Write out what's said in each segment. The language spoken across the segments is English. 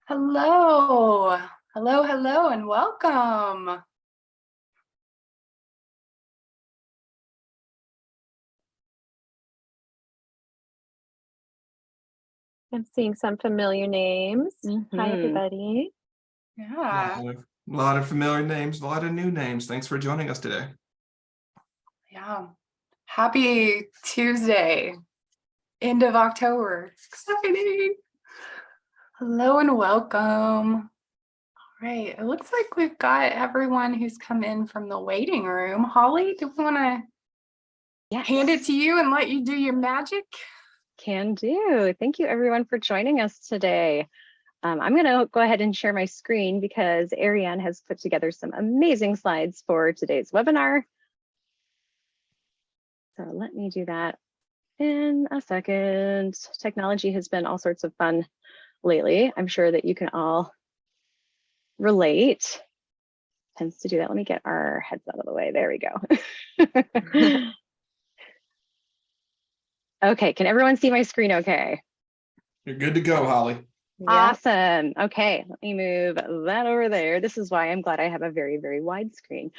Hello, hello, and welcome. I'm seeing some familiar names. Hi, everybody. Yeah. A lot of familiar names, a lot of new names. Thanks for joining us today. Yeah. Happy Tuesday, end of October. Exciting. Hello and welcome. All right, it looks like we've got everyone who's come in from the waiting room. Holly, do we want to hand it to you and let you do your magic? Can do. Thank you, everyone, for joining us today. I'm going to go ahead and share my screen because Arianne has put together some amazing slides for today's webinar. So let me do that in a second. Technology has been all sorts of fun lately. I'm sure that you can all relate. Tends to do that. Let me get our heads out of the way. There we go. Okay, can everyone see my screen okay? You're good to go, Holly. Awesome. Okay, let me move that over there. This is why I'm glad I have a very, very wide screen.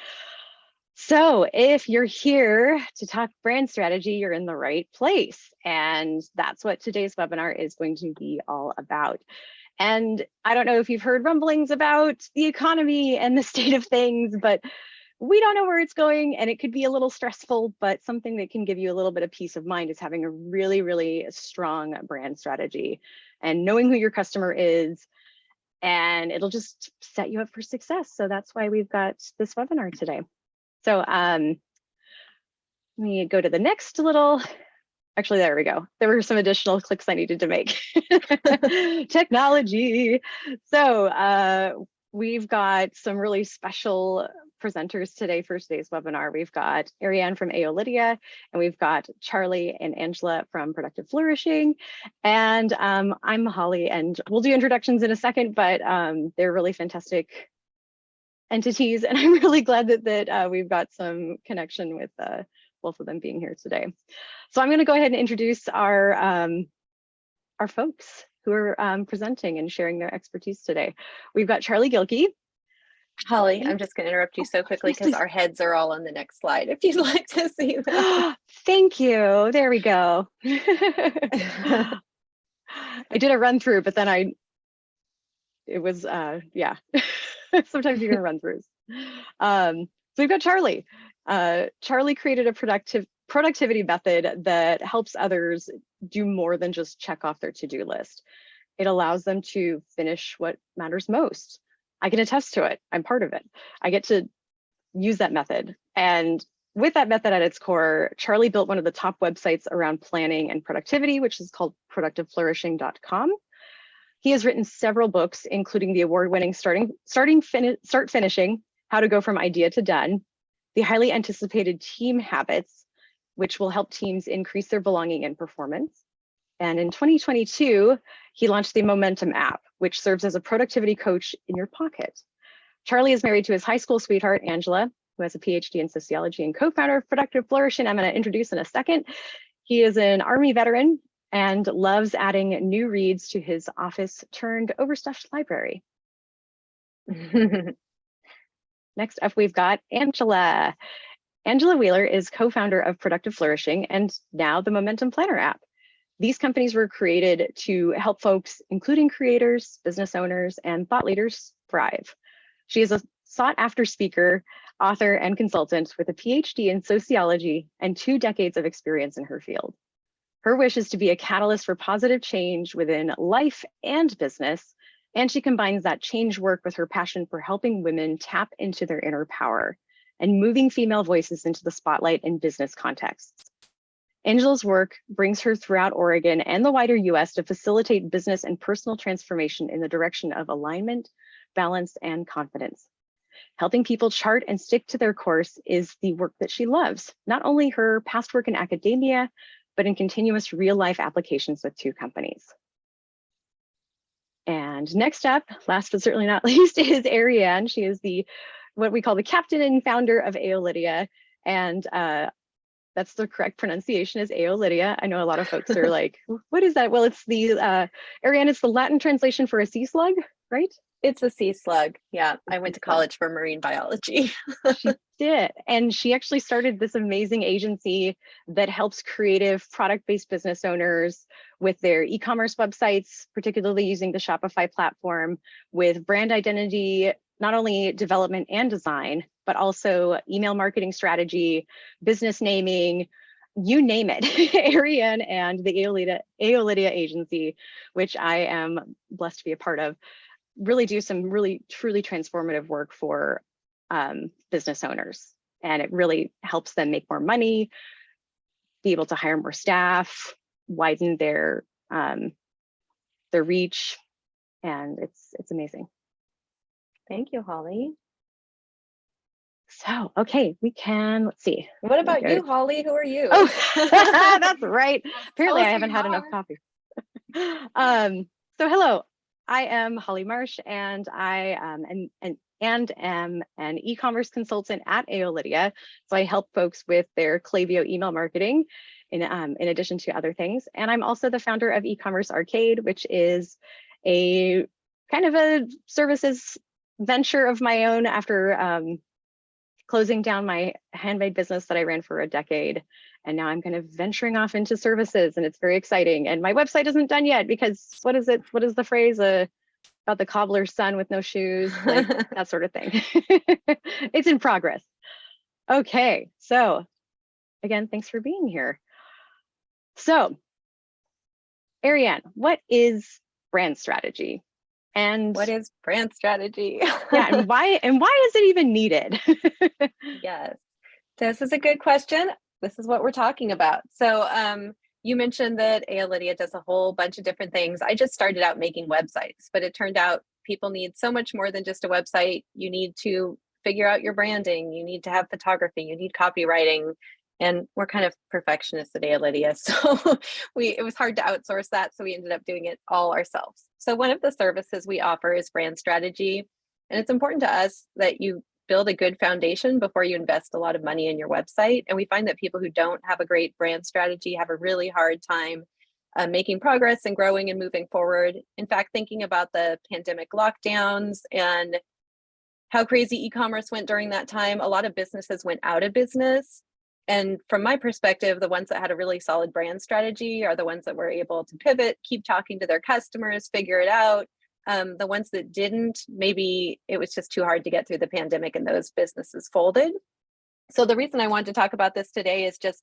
So if you're here to talk brand strategy, you're in the right place. And that's what today's webinar is going to be all about. And I don't know if you've heard rumblings about the economy and the state of things, but we don't know where it's going, and it could be a little stressful, but something that can give you a little bit of peace of mind is having a really, really strong brand strategy and knowing who your customer is, and it'll just set you up for success. So that's why we've got this webinar today. So let me go to the next little, actually, there we go. There were some additional clicks I needed to make. Technology. So we've got some really special presenters today for today's webinar. We've got Arianne from Aeolidia, and we've got Charlie and Angela from Productive Flourishing. And I'm Holly, and we'll do introductions in a second, but they're really fantastic entities. And I'm really glad that we've got some connection with both of them being here today. So I'm going to go ahead and introduce our folks who are presenting and sharing their expertise today. We've got Charlie Gilkey. Holly, I'm just going to interrupt you so quickly because our heads are all on the next slide, if you'd like to see them. Thank you. There we go. I did a run through, but then it was, yeah. Sometimes you're going to run throughs. So we've got Charlie. Charlie created a productivity method that helps others do more than just check off their to-do list. It allows them to finish what matters most. I can attest to it. I'm part of it. I get to use that method. And with that method at its core, Charlie built one of the top websites around planning and productivity, which is called productiveflourishing.com. He has written several books, including the award-winning Start Finishing, How to Go From Idea to Done, the highly anticipated Team Habits, which will help teams increase their belonging and performance. And in 2022, he launched the Momentum app, which serves as a productivity coach in your pocket. Charlie is married to his high school sweetheart, Angela, who has a PhD in sociology and co-founder of Productive Flourishing. I'm going to introduce in a second. He is an Army veteran and loves adding new reads to his office turned overstuffed library. Next up, we've got Angela. Angela Wheeler is co-founder of Productive Flourishing and now the Momentum Planner app. These companies were created to help folks, including creators, business owners, and thought leaders, thrive. She is a sought-after speaker, author, and consultant with a PhD in sociology and 2 decades of experience in her field. Her wish is to be a catalyst for positive change within life and business, and she combines that change work with her passion for helping women tap into their inner power and moving female voices into the spotlight in business contexts. Angela's work brings her throughout Oregon and the wider US to facilitate business and personal transformation in the direction of alignment, balance, and confidence. Helping people chart and stick to their course is the work that she loves, not only her past work in academia, but in continuous real-life applications with 2 companies. And next up, last but certainly not least, is Arianne. She is what we call the captain and founder of Aeolidia, and that's the correct pronunciation, is Aeolidia. I know a lot of folks are like, what is that? Well, it's Arianne, it's the Latin translation for a sea slug. right? It's a sea slug. Yeah, I went to Sea slug. college for marine biology. She did. And she actually started this amazing agency that helps creative product-based business owners with their e-commerce websites, particularly using the Shopify platform, with brand identity, not only development and design, but also email marketing strategy, business naming, you name it. Arianne and the Aeolidia agency, which I am blessed to be a part of, really do some really truly transformative work for business owners. And it really helps them make more money, be able to hire more staff, widen their reach. And it's amazing. Thank you, Holly. So, okay, we can, let's see. What about you, Holly? Who are you? Oh, that's right. Apparently I haven't had enough coffee. So hello, I am Holly Marsh, and I am an e-commerce consultant at Aeolidia. So I help folks with their Klaviyo email marketing in addition to other things. And I'm also the founder of E-commerce Arcade, which is a kind of a services venture of my own after closing down my handmade business that I ran for a decade. And now I'm kind of venturing off into services, and it's very exciting. And my website isn't done yet because what is it? What is the phrase about the cobbler's son with no shoes? Like that sort of thing. It's in progress. Okay, so again, thanks for being here. So Arianne, what is brand strategy? And what is brand strategy? Yeah, and why is it even needed? Yes, this is a good question. This is what we're talking about. So you mentioned that Aeolidia does a whole bunch of different things. I just started out making websites, but it turned out people need so much more than just a website. You need to figure out your branding. You need to have photography. You need copywriting. And we're kind of perfectionists at Aeolidia, so it was hard to outsource that, so we ended up doing it all ourselves. So one of the services we offer is brand strategy, and it's important to us that you build a good foundation before you invest a lot of money in your website. And we find that people who don't have a great brand strategy have a really hard time making progress and growing and moving forward. In fact, thinking about the pandemic lockdowns and how crazy e-commerce went during that time, a lot of businesses went out of business. And from my perspective, the ones that had a really solid brand strategy are the ones that were able to pivot, keep talking to their customers, figure it out. The ones that didn't, maybe it was just too hard to get through the pandemic and those businesses folded. So the reason I wanted to talk about this today is just,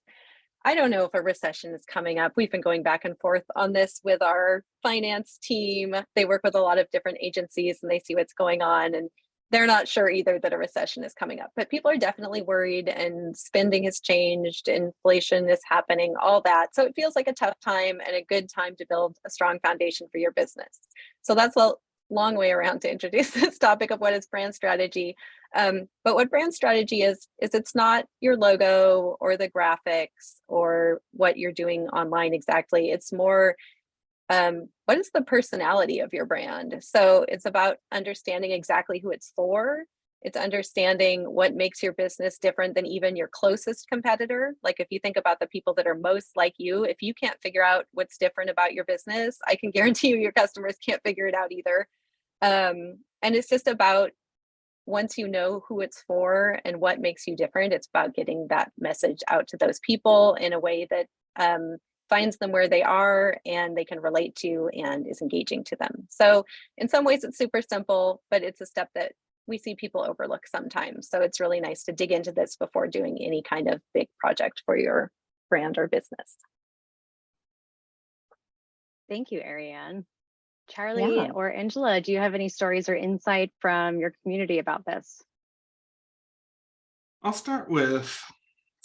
I don't know if a recession is coming up. We've been going back and forth on this with our finance team. They work with a lot of different agencies and they see what's going on, and they're not sure either that a recession is coming up, but people are definitely worried, and spending has changed, inflation is happening, all that. So it feels like a tough time and a good time to build a strong foundation for your business. So that's a long way around to introduce this topic of what is brand strategy. But what brand strategy is it's not your logo or the graphics or what you're doing online exactly. It's more what is the personality of your brand? So it's about understanding exactly who it's for. It's understanding what makes your business different than even your closest competitor. Like if you think about the people that are most like you, if you can't figure out what's different about your business, I can guarantee you your customers can't figure it out either. And it's just about, once you know who it's for and what makes you different, it's about getting that message out to those people in a way that finds them where they are and they can relate to and is engaging to them. So in some ways it's super simple, but it's a step that we see people overlook sometimes. So it's really nice to dig into this before doing any kind of big project for your brand or business. Thank you, Arianne. Charlie or Angela, do you have any stories or insight from your community about this? I'll start with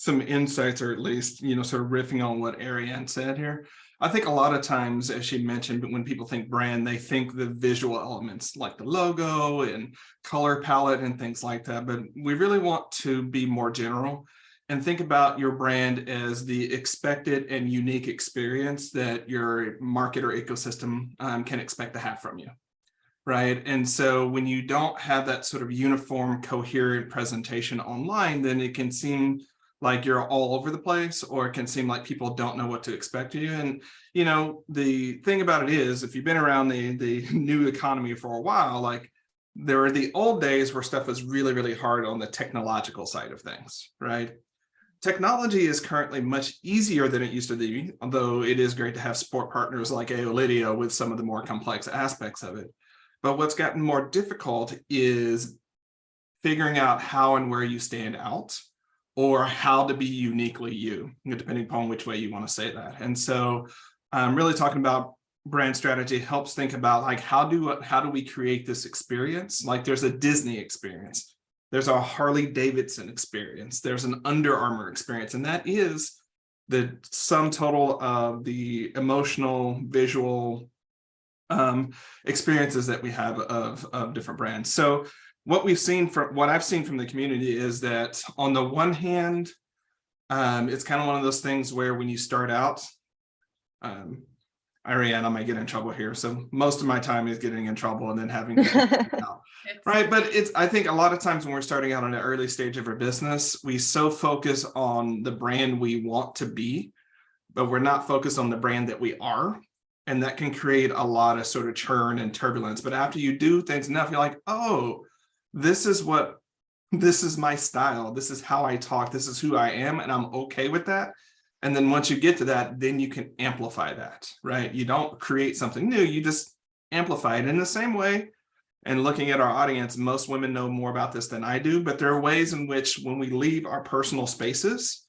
some insights, or at least, sort of riffing on what Arianne said here. I think a lot of times, as she mentioned, when people think brand, they think the visual elements like the logo and color palette and things like that. But we really want to be more general and think about your brand as the expected and unique experience that your market or ecosystem can expect to have from you. Right. And so when you don't have that sort of uniform, coherent presentation online, then it can seem like you're all over the place, or it can seem like people don't know what to expect of you. And, you know, the thing about it is, if you've been around the new economy for a while, like there were the old days where stuff was really, really hard on the technological side of things, right? Technology is currently much easier than it used to be, although it is great to have support partners like Aeolidia with some of the more complex aspects of it. But what's gotten more difficult is figuring out how and where you stand out, or how to be uniquely you, depending upon which way you want to say that. And so I'm really talking about brand strategy helps think about like, how do we create this experience? Like there's a Disney experience, there's a Harley Davidson experience, there's an Under Armour experience, and that is the sum total of the emotional, visual experiences that we have of different brands. So what I've seen from the community is that on the one hand, it's kind of one of those things where when you start out, Arianne, I might get in trouble here. So most of my time is getting in trouble and then having to out. Right. But I think a lot of times when we're starting out in an early stage of our business, we so focus on the brand we want to be, but we're not focused on the brand that we are. And that can create a lot of sort of churn and turbulence. But after you do things enough, you're like, oh, this is my style. This is how I talk. This is who I am. And I'm okay with that. And then once you get to that, then you can amplify that, right? You don't create something new, you just amplify it in the same way. And looking at our audience, most women know more about this than I do, but there are ways in which when we leave our personal spaces,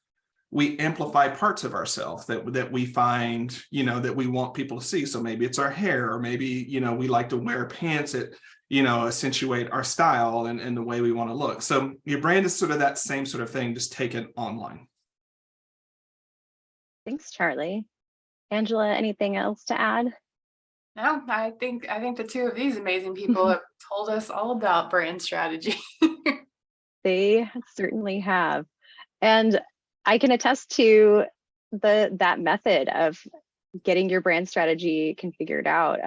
we amplify parts of ourselves that we find, that we want people to see. So maybe it's our hair, or maybe, we like to wear pants that, accentuate our style and the way we want to look. So your brand is sort of that same sort of thing, just taken online. Thanks, Charlie. Angela, anything else to add? No, I think the two of these amazing people have told us all about brand strategy. They certainly have. And I can attest to that method of getting your brand strategy configured out.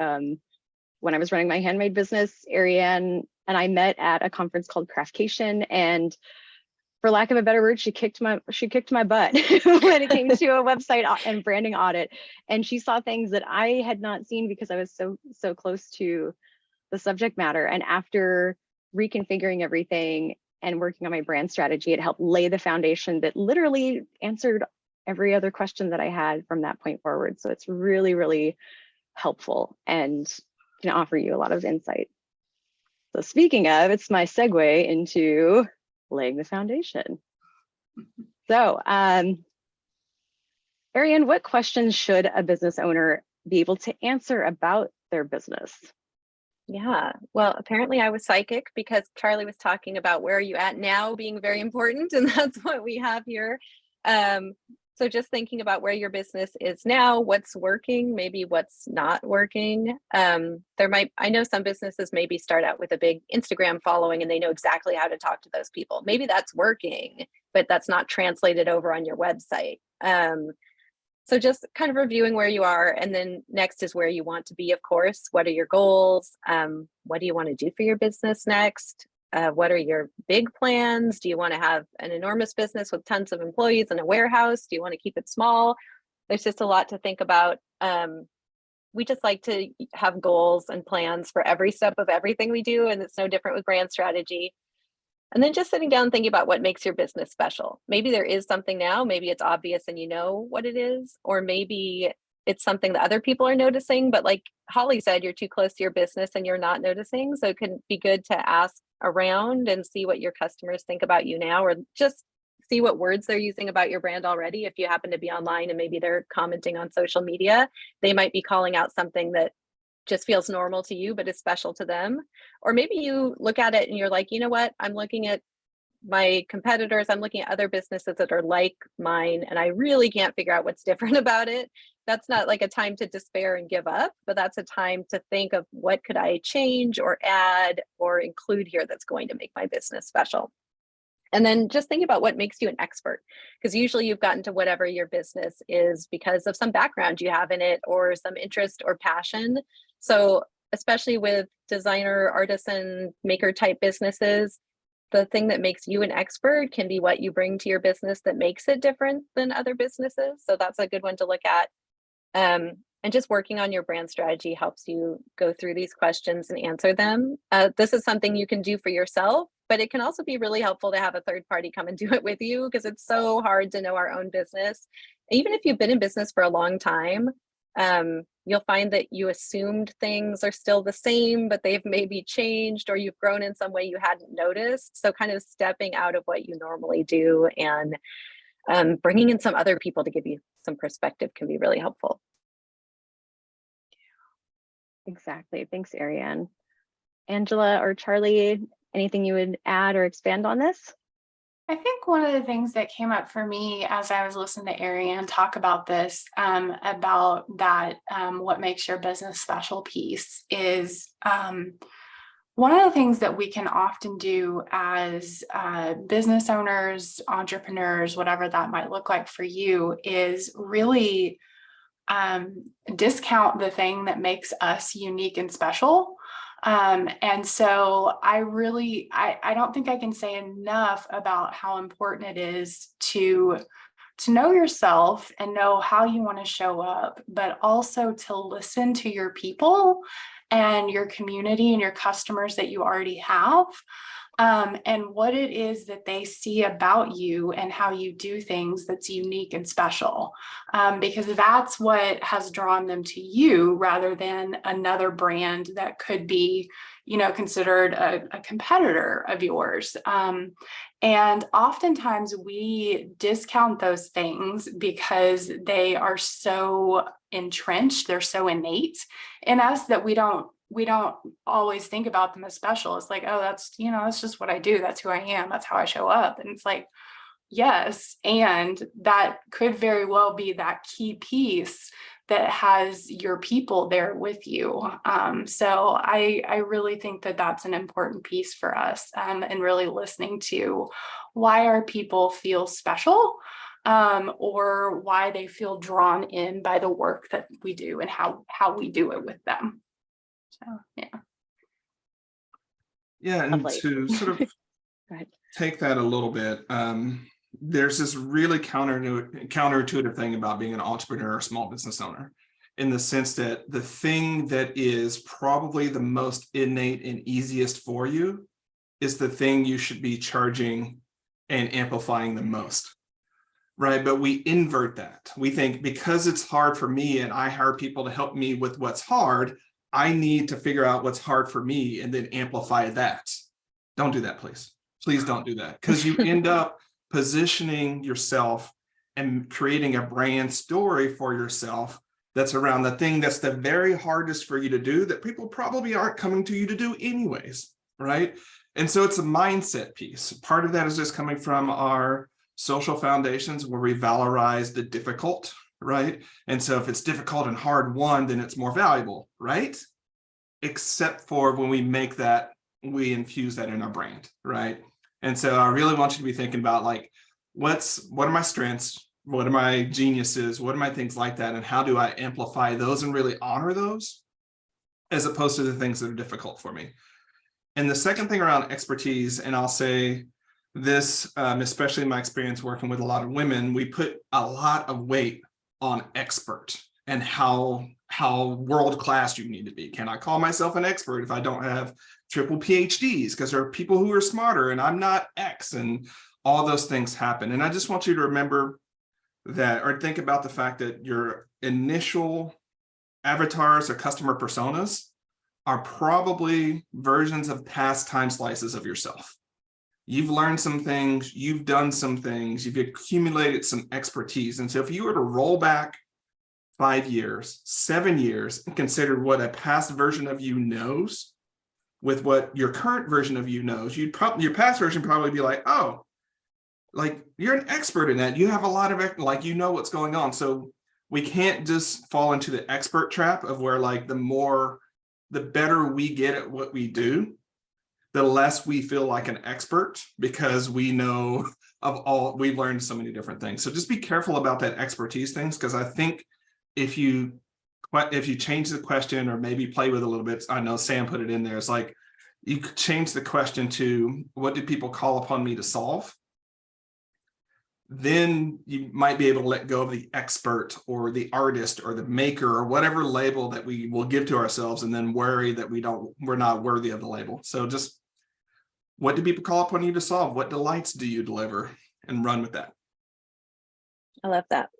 When I was running my handmade business, Arianne and I met at a conference called Craftcation, and for lack of a better word, she kicked my butt when it came to a website and branding audit. And she saw things that I had not seen because I was so close to the subject matter. And after reconfiguring everything and working on my brand strategy, it helped lay the foundation that literally answered every other question that I had from that point forward. So it's really, really helpful and can offer you a lot of insight. So speaking of, it's my segue into laying the foundation. So, Arianne, what questions should a business owner be able to answer about their business? Yeah, well, apparently I was psychic because Charlie was talking about where are you at now being very important, and that's what we have here. So just thinking about where your business is now, what's working, maybe what's not working. I know some businesses maybe start out with a big Instagram following and they know exactly how to talk to those people. Maybe that's working, but that's not translated over on your website. So just kind of reviewing where you are, and then next is where you want to be, of course. What are your goals? What do you want to do for your business next? What are your big plans? Do you want to have an enormous business with tons of employees in a warehouse? Do you want to keep it small? There's just a lot to think about. We just like to have goals and plans for every step of everything we do, and it's no different with brand strategy. And then just sitting down and thinking about what makes your business special. Maybe there is something now, maybe it's obvious and you know what it is, or maybe it's something that other people are noticing, but like Holly said, you're too close to your business and you're not noticing. So it can be good to ask around and see what your customers think about you now, or just see what words they're using about your brand already. If you happen to be online and maybe they're commenting on social media, they might be calling out something that just feels normal to you, but is special to them. Or maybe you look at it and you're like, you know what, I'm looking at my competitors, I'm looking at other businesses that are like mine, and I really can't figure out what's different about it. That's not like a time to despair and give up, but that's a time to think of what could I change or add or include here that's going to make my business special. And then just think about what makes you an expert, because usually you've gotten to whatever your business is because of some background you have in it or some interest or passion. So especially with designer, artisan, maker type businesses, the thing that makes you an expert can be what you bring to your business that makes it different than other businesses. So that's a good one to look at. And just working on your brand strategy helps you go through these questions and answer them. This is something you can do for yourself, but it can also be really helpful to have a third party come and do it with you, because it's so hard to know our own business. Even if you've been in business for a long time, you'll find that you assumed things are still the same, but they've maybe changed, or you've grown in some way you hadn't noticed. So kind of stepping out of what you normally do and bringing in some other people to give you some perspective can be really helpful. Exactly. Thanks, Arianne. Angela or Charlie, anything you would add or expand on this? I think one of the things that came up for me as I was listening to Arianne talk about this, about that, what makes your business special piece is one of the things that we can often do as business owners, entrepreneurs, whatever that might look like for you, is really discount the thing that makes us unique and special. And so I don't think I can say enough about how important it is to know yourself and know how you want to show up, but also to listen to your people and your community and your customers that you already have. And what it is that they see about you and how you do things that's unique and special, because that's what has drawn them to you rather than another brand that could be, considered a competitor of yours. And oftentimes we discount those things because they are so entrenched, they're so innate in us that we don't always think about them as special. It's like, oh, that's just what I do. That's who I am. That's how I show up. And it's like, yes. And that could very well be that key piece that has your people there with you. So I really think that that's an important piece for us, and really listening to why our people feel special, or why they feel drawn in by the work that we do and how we do it with them. So, yeah. Yeah, and Lovely. to sort of take that a little bit, there's this really counterintuitive thing about being an entrepreneur or small business owner, in the sense that the thing that is probably the most innate and easiest for you is the thing you should be charging and amplifying the most, right? But we invert that. We think because it's hard for me and I hire people to help me with what's hard, I need to figure out what's hard for me and then amplify that. Don't do that, please. Please don't do that, because you end up positioning yourself and creating a brand story for yourself that's around the thing that's the very hardest for you to do, that people probably aren't coming to you to do anyways, right? And so it's a mindset piece. Part of that is just coming from our social foundations, where we valorize the difficult, right? And so if it's difficult and hard won, then it's more valuable, right? Except for when we make that, we infuse that in our brand, right? And so I really want you to be thinking about, like, what are my strengths? What are my geniuses? What are my things like that? And how do I amplify those and really honor those, as opposed to the things that are difficult for me? And the second thing around expertise, and I'll say this, especially in my experience working with a lot of women, we put a lot of weight on expert and how world-class you need to be. Can I call myself an expert if I don't have triple PhDs? Because there are people who are smarter and I'm not X, and all those things happen. And I just want you to remember that, or think about the fact that your initial avatars or customer personas are probably versions of past time slices of yourself. You've learned some things, you've done some things, you've accumulated some expertise. And so if you were to roll back 5 years, 7 years, and consider what a past version of you knows with what your current version of you knows, your past version probably be like, oh, like, you're an expert in that. You have a lot of, like, you know what's going on. So we can't just fall into the expert trap of where, like, the better we get at what we do, the less we feel like an expert, because we know we've learned so many different things. So just be careful about that expertise things, because I think if you change the question or maybe play with it a little bit, I know Sam put it in there, it's like, You could change the question to, what do people call upon me to solve? Then you might be able to let go of the expert or the artist or the maker or whatever label that we will give to ourselves, and then worry that we're not worthy of the label. So just, what do people call upon you to solve? What delights do you deliver? And run with that. I love that.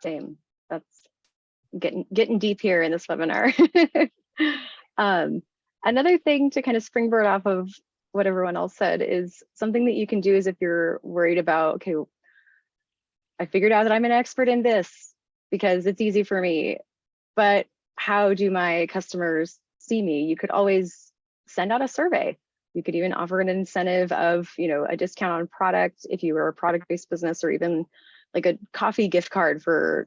Same. That's getting deep here in this webinar. Another thing to kind of springboard off of what everyone else said is something that you can do is, if you're worried about, okay, I figured out that I'm an expert in this because it's easy for me, but how do my customers see me? You could always send out a survey. You could even offer an incentive of, a discount on product if you were a product-based business, or even like a coffee gift card for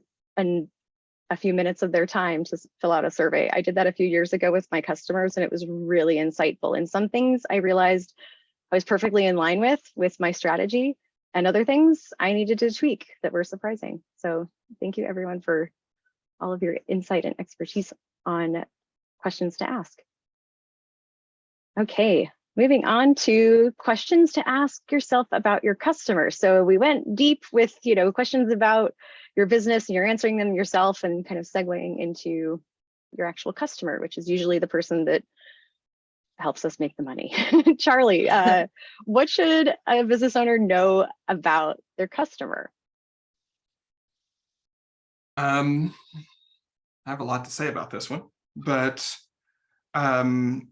a few minutes of their time to fill out a survey. I did that a few years ago with my customers, and it was really insightful. And some things I realized I was perfectly in line with my strategy, and other things I needed to tweak that were surprising. So thank you everyone for all of your insight and expertise on questions to ask. Okay, moving on to questions to ask yourself about your customers. So we went deep with, questions about your business, and you're answering them yourself, and kind of segueing into your actual customer, which is usually the person that helps us make the money. Charlie, what should a business owner know about their customer? I have a lot to say about this one, but 5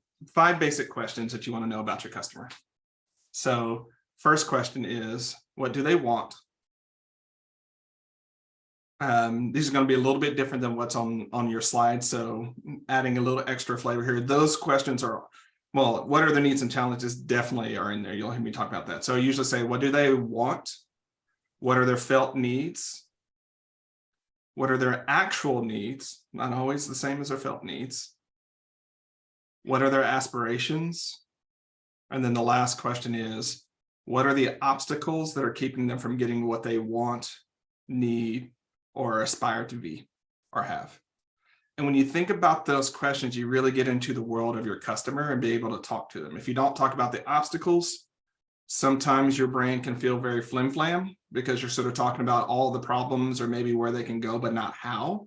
basic questions that you want to know about your customer. So first question is, what do they want? These are going to be a little bit different than what's on your slide. So adding a little extra flavor here. Those questions are, well, what are their needs and challenges definitely are in there. You'll hear me talk about that. So I usually say, what do they want? What are their felt needs? What are their actual needs? Not always the same as their felt needs. What are their aspirations? And then the last question is, what are the obstacles that are keeping them from getting what they want, need, or aspire to be or have? And when you think about those questions, you really get into the world of your customer and be able to talk to them. If you don't talk about the obstacles, sometimes your brain can feel very flim-flam because you're sort of talking about all the problems or maybe where they can go, but not how.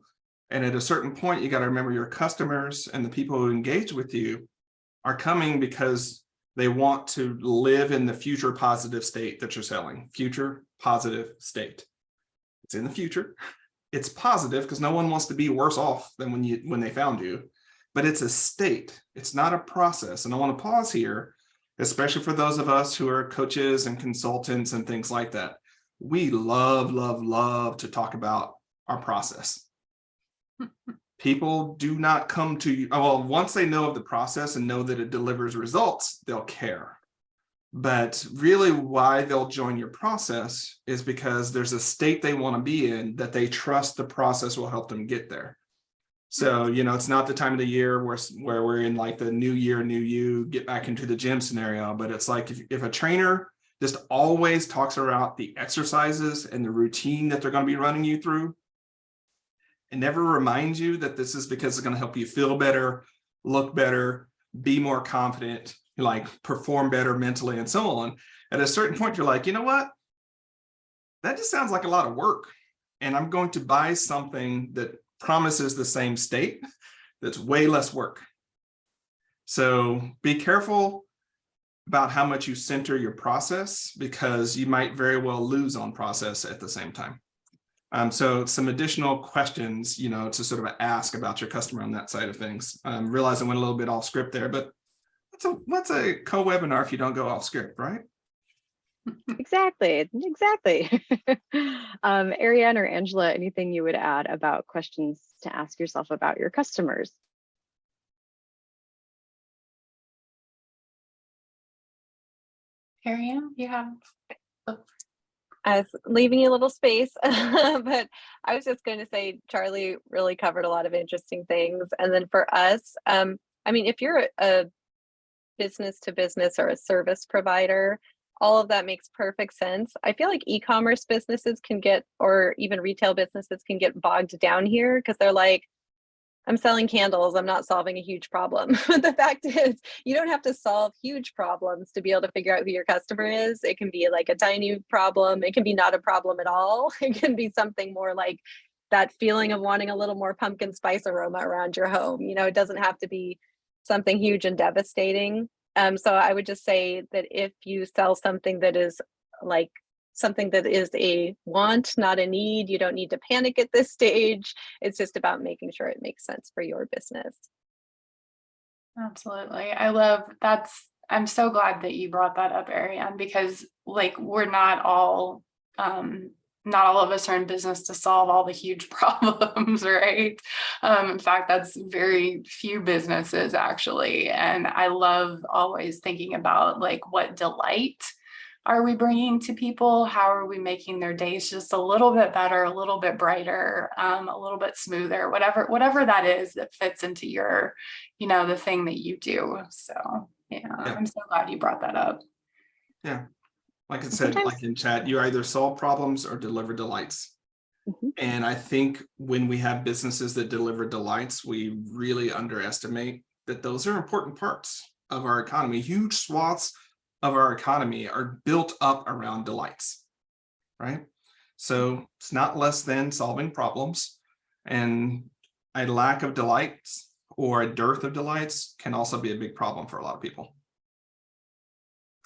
And at a certain point, you got to remember your customers and the people who engage with you are coming because they want to live in the future positive state that you're selling. Future positive state. It's in the future. It's positive because no one wants to be worse off than when they found you, but it's a state. It's not a process. And I want to pause here, especially for those of us who are coaches and consultants and things like that. We love, love, love to talk about our process. People do not come to you. Well, once they know of the process and know that it delivers results, they'll care. But really why they'll join your process is because there's a state they want to be in that they trust the process will help them get there. So, it's not the time of the year where we're in like the new year, new you, get back into the gym scenario. But it's like if a trainer just always talks about the exercises and the routine that they're going to be running you through, and never reminds you that this is because it's going to help you feel better, look better, be more confident, like perform better mentally and so on. At a certain point, you're like, you know what? That just sounds like a lot of work. And I'm going to buy something that promises the same state that's way less work. So be careful about how much you center your process, because you might very well lose on process at the same time. So some additional questions, to sort of ask about your customer on that side of things. Realize I went a little bit off script there, but what's a co-webinar if you don't go off script, right? Exactly. Arianne or Angela, anything you would add about questions to ask yourself about your customers? Arianne, you have. I was leaving you a little space, but I was just going to say, Charlie really covered a lot of interesting things. And then for us, if you're a business to business or a service provider, all of that makes perfect sense. I feel like e-commerce businesses can get, or even retail businesses can get bogged down here because they're like, I'm selling candles. I'm not solving a huge problem. But the fact is, you don't have to solve huge problems to be able to figure out who your customer is. It can be like a tiny problem. It can be not a problem at all. It can be something more like that feeling of wanting a little more pumpkin spice aroma around your home. You know, it doesn't have to be something huge and devastating. So I would just say that if you sell something that is like something that is a want, not a need, you don't need to panic at this stage. It's just about making sure it makes sense for your business. Absolutely. I'm so glad that you brought that up, Arianne, because like we're not all of us are in business to solve all the huge problems, right? In fact, that's very few businesses actually. And I love always thinking about like what delight are we bringing to people? How are we making their days just a little bit better, a little bit brighter, a little bit smoother, whatever that is that fits into your, the thing that you do. So yeah, I'm so glad you brought that up. Yeah. Like I said, like in chat, you either solve problems or deliver delights. Mhm. And I think when we have businesses that deliver delights, we really underestimate that those are important parts of our economy. Huge swaths of our economy are built up around delights, right? So it's not less than solving problems, and a lack of delights or a dearth of delights can also be a big problem for a lot of people.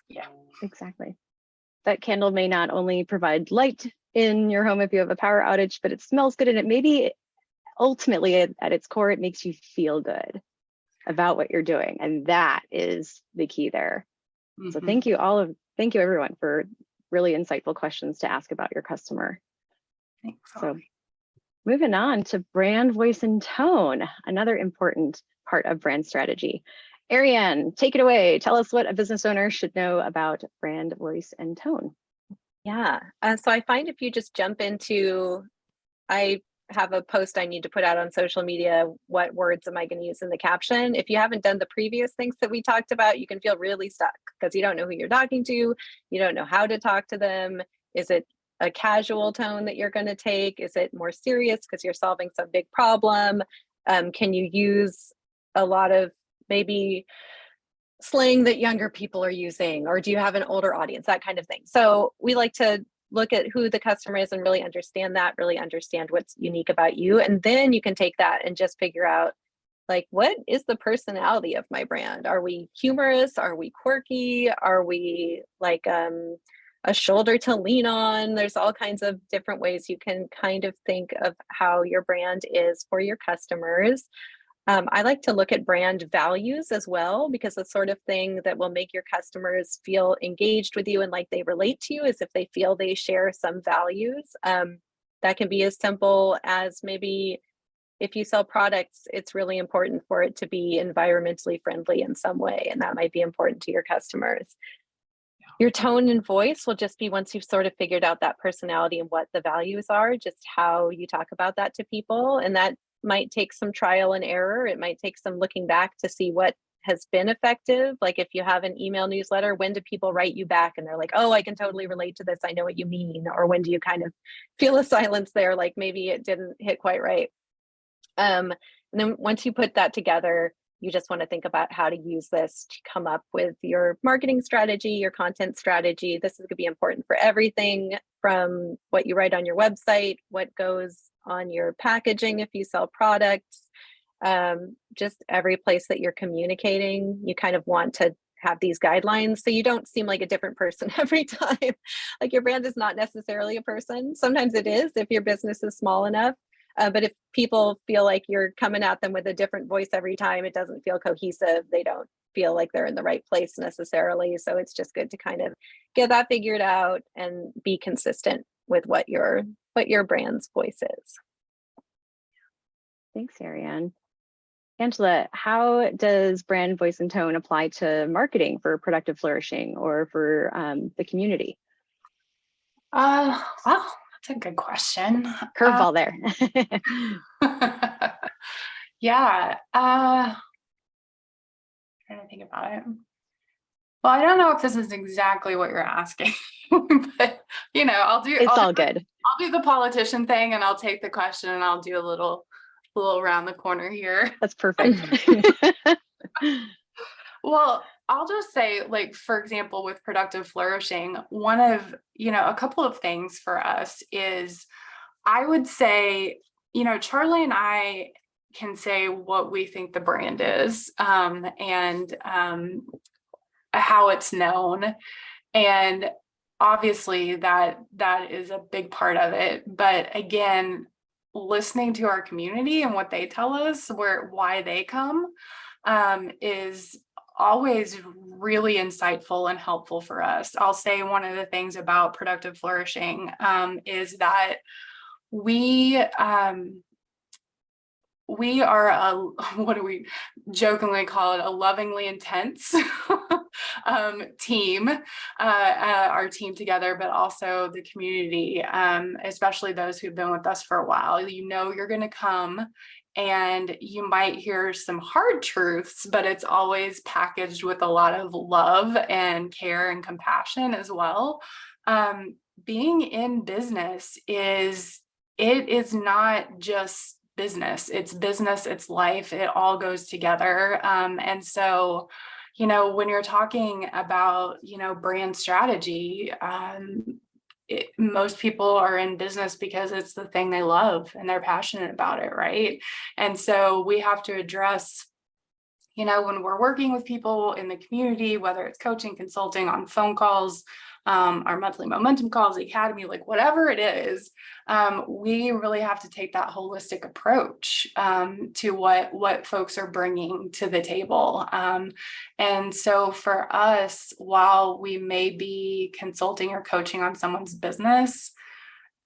Yeah, Exactly. That candle may not only provide light in your home if you have a power outage, but it smells good, and it maybe ultimately at its core, it makes you feel good about what you're doing. And that is the key there. So thank you everyone for really insightful questions to ask about your customer. Thanks. So moving on to brand voice and tone, another important part of brand strategy. Arianne, take it away. Tell us what a business owner should know about brand voice and tone. Yeah. So I find if you just jump into, I have a post I need to put out on social media. What words am I going to use in the caption? If you haven't done the previous things that we talked about, you can feel really stuck because you don't know who you're talking to. You don't know how to talk to them. Is it a casual tone that you're going to take? Is it more serious because you're solving some big problem? Can you use a lot of maybe slang that younger people are using, or do you have an older audience, that kind of thing? So we like to look at who the customer is and really understand what's unique about you. And then you can take that and just figure out like, what is the personality of my brand? Are we humorous? Are we quirky? Are we like a shoulder to lean on? There's all kinds of different ways you can kind of think of how your brand is for your customers. I like to look at brand values as well, because the sort of thing that will make your customers feel engaged with you and like they relate to you is if they feel they share some values. That can be as simple as maybe if you sell products, it's really important for it to be environmentally friendly in some way, and that might be important to your customers. Your tone and voice will just be, once you've sort of figured out that personality and what the values are, just how you talk about that to people. And that might take some trial and error. It might take some looking back to see what has been effective. Like if you have an email newsletter, when do people write you back and they're like, oh, I can totally relate to this, I know what you mean? Or when do you kind of feel a silence there, like maybe it didn't hit quite right? And then once you put that together, you just want to think about how to use this to come up with your marketing strategy, your content strategy. This is going to be important for everything from what you write on your website, what goes on your packaging if you sell products, just every place that you're communicating. You kind of want to have these guidelines so you don't seem like a different person every time. Like your brand is not necessarily a person. Sometimes it is if your business is small enough. But if people feel like you're coming at them with a different voice every time, it doesn't feel cohesive. They don't feel like they're in the right place necessarily. So it's just good to kind of get that figured out and be consistent with what your brand's voice is. Thanks, Arianne. Angela, how does brand voice and tone apply to marketing for productive flourishing or for the community? Wow, that's a good question. Curveball there. Yeah. Trying to think about it. Well, I don't know if this is exactly what you're asking, but It's all good. I'll do the politician thing and I'll take the question and I'll do a little a little around the corner here. That's perfect. Well, I'll just say, like, for example, with Productive Flourishing, one of, a couple of things for us is, I would say, Charlie and I can say what we think the brand is, and how it's known. And obviously that is a big part of it. But again, listening to our community and what they tell us, why they come, is always really insightful and helpful for us. I'll say one of the things about Productive Flourishing is that we are what do we jokingly call it, a lovingly intense team, our team together, but also the community, especially those who've been with us for a while. You're going to come and you might hear some hard truths, but it's always packaged with a lot of love and care and compassion as well. Being in business is not just business, it's life. It all goes together. And so, when you're talking about, brand strategy, most people are in business because it's the thing they love and they're passionate about it, right? And so we have to address, when we're working with people in the community, whether it's coaching, consulting, on phone calls, our monthly momentum calls, the academy, like whatever it is, we really have to take that holistic approach to what folks are bringing to the table. And so for us, while we may be consulting or coaching on someone's business,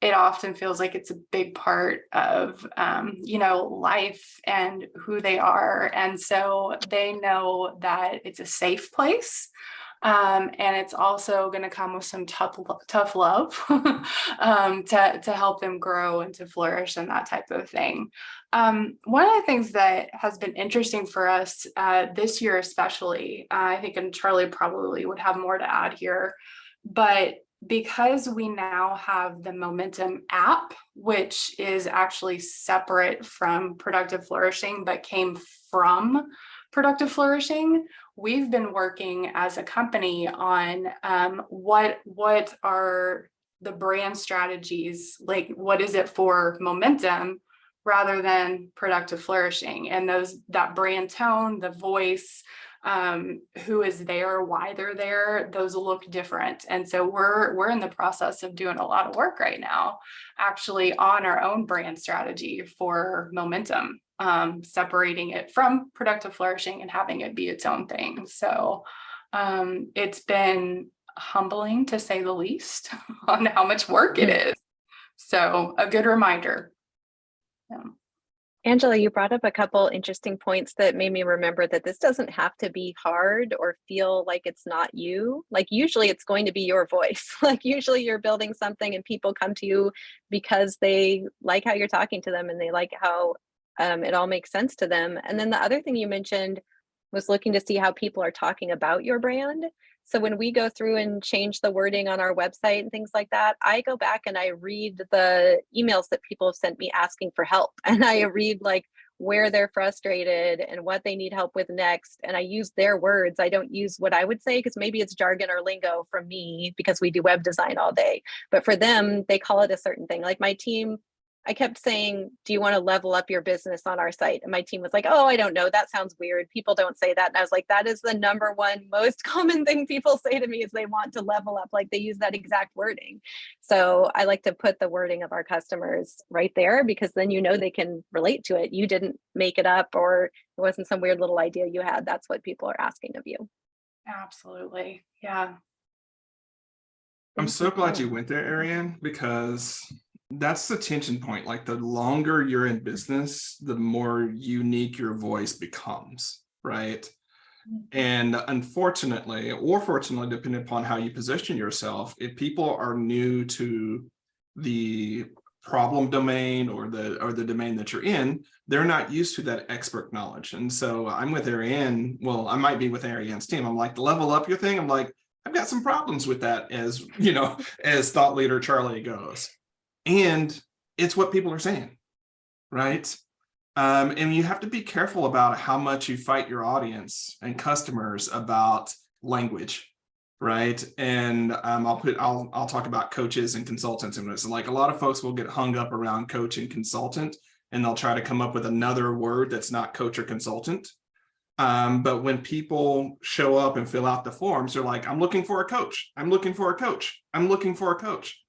it often feels like it's a big part of, life and who they are. And so they know that it's a safe place. And it's also going to come with some tough love to help them grow and to flourish and that type of thing. One of the things that has been interesting for us this year, especially, I think, and Charlie probably would have more to add here, but because we now have the Momentum app, which is actually separate from Productive Flourishing, but came from Productive Flourishing, we've been working as a company on what are the brand strategies, like what is it for Momentum rather than Productive Flourishing, and that brand tone, the voice, who is there, why they're there, those look different. And so we're in the process of doing a lot of work right now, actually, on our own brand strategy for Momentum, separating it from Productive Flourishing and having it be its own thing. So it's been humbling, to say the least, on how much work it is. So a good reminder. Yeah. Angela, you brought up a couple interesting points that made me remember that this doesn't have to be hard or feel like it's not you. Like usually it's going to be your voice. Like usually you're building something and people come to you because they like how you're talking to them and they like how it all makes sense to them. And then the other thing you mentioned was looking to see how people are talking about your brand. So when we go through and change the wording on our website and things like that, I go back and I read the emails that people have sent me asking for help. And I read like where they're frustrated and what they need help with next. And I use their words. I don't use what I would say, because maybe it's jargon or lingo from me because we do web design all day. But for them, they call it a certain thing. Like my team, I kept saying, do you want to level up your business on our site? And my team was like, oh, I don't know. That sounds weird. People don't say that. And I was like, that is the number one most common thing people say to me is they want to level up. Like they use that exact wording. So I like to put the wording of our customers right there, because then they can relate to it. You didn't make it up, or it wasn't some weird little idea you had. That's what people are asking of you. Absolutely. Yeah. I'm so glad you went there, Arianne, because that's the tension point. Like the longer you're in business, the more unique your voice becomes, right? And unfortunately, or fortunately, depending upon how you position yourself, if people are new to the problem domain or the domain that you're in, they're not used to that expert knowledge. And so I'm with Arianne. Well, I might be with Arianne's team. I'm like, the level up your thing. I'm like, I've got some problems with that, as as thought leader Charlie goes. And it's what people are saying, right? And you have to be careful about how much you fight your audience and customers about language, right? And I'll talk about coaches and consultants in this. Like a lot of folks will get hung up around coach and consultant, and they'll try to come up with another word that's not coach or consultant. But when people show up and fill out the forms, they're like, I'm looking for a coach. I'm looking for a coach. I'm looking for a coach.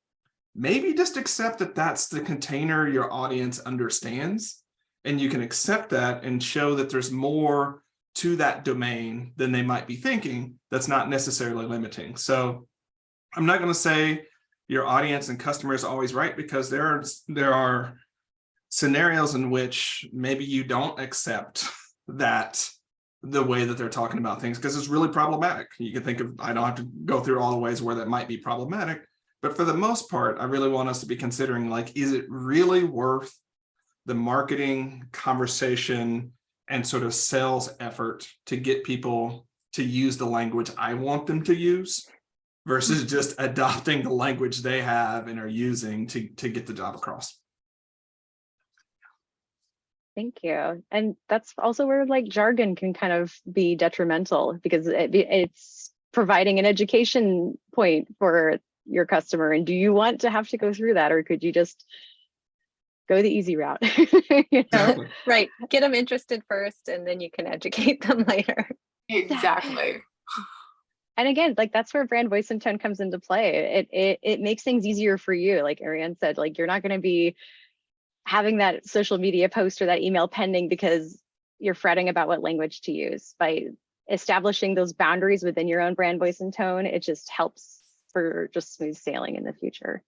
Maybe just accept that that's the container your audience understands. And you can accept that and show that there's more to that domain than they might be thinking that's not necessarily limiting. So I'm not going to say your audience and customer is always right, because there are scenarios in which maybe you don't accept that the way that they're talking about things, because it's really problematic. You can think of, I don't have to go through all the ways where that might be problematic, but for the most part, I really want us to be considering, like, is it really worth the marketing conversation and sort of sales effort to get people to use the language I want them to use versus just adopting the language they have and are using to get the job across. Thank you. And that's also where like jargon can kind of be detrimental, because it's providing an education point for your customer. And do you want to have to go through that, or could you just go the easy route? Exactly. Right. Get them interested first, and then you can educate them later. Exactly. And again, like that's where brand voice and tone comes into play. It makes things easier for you. Like Arianne said, like you're not going to be having that social media post or that email pending because you're fretting about what language to use. By establishing those boundaries within your own brand voice and tone, it just helps for just smooth sailing in the future.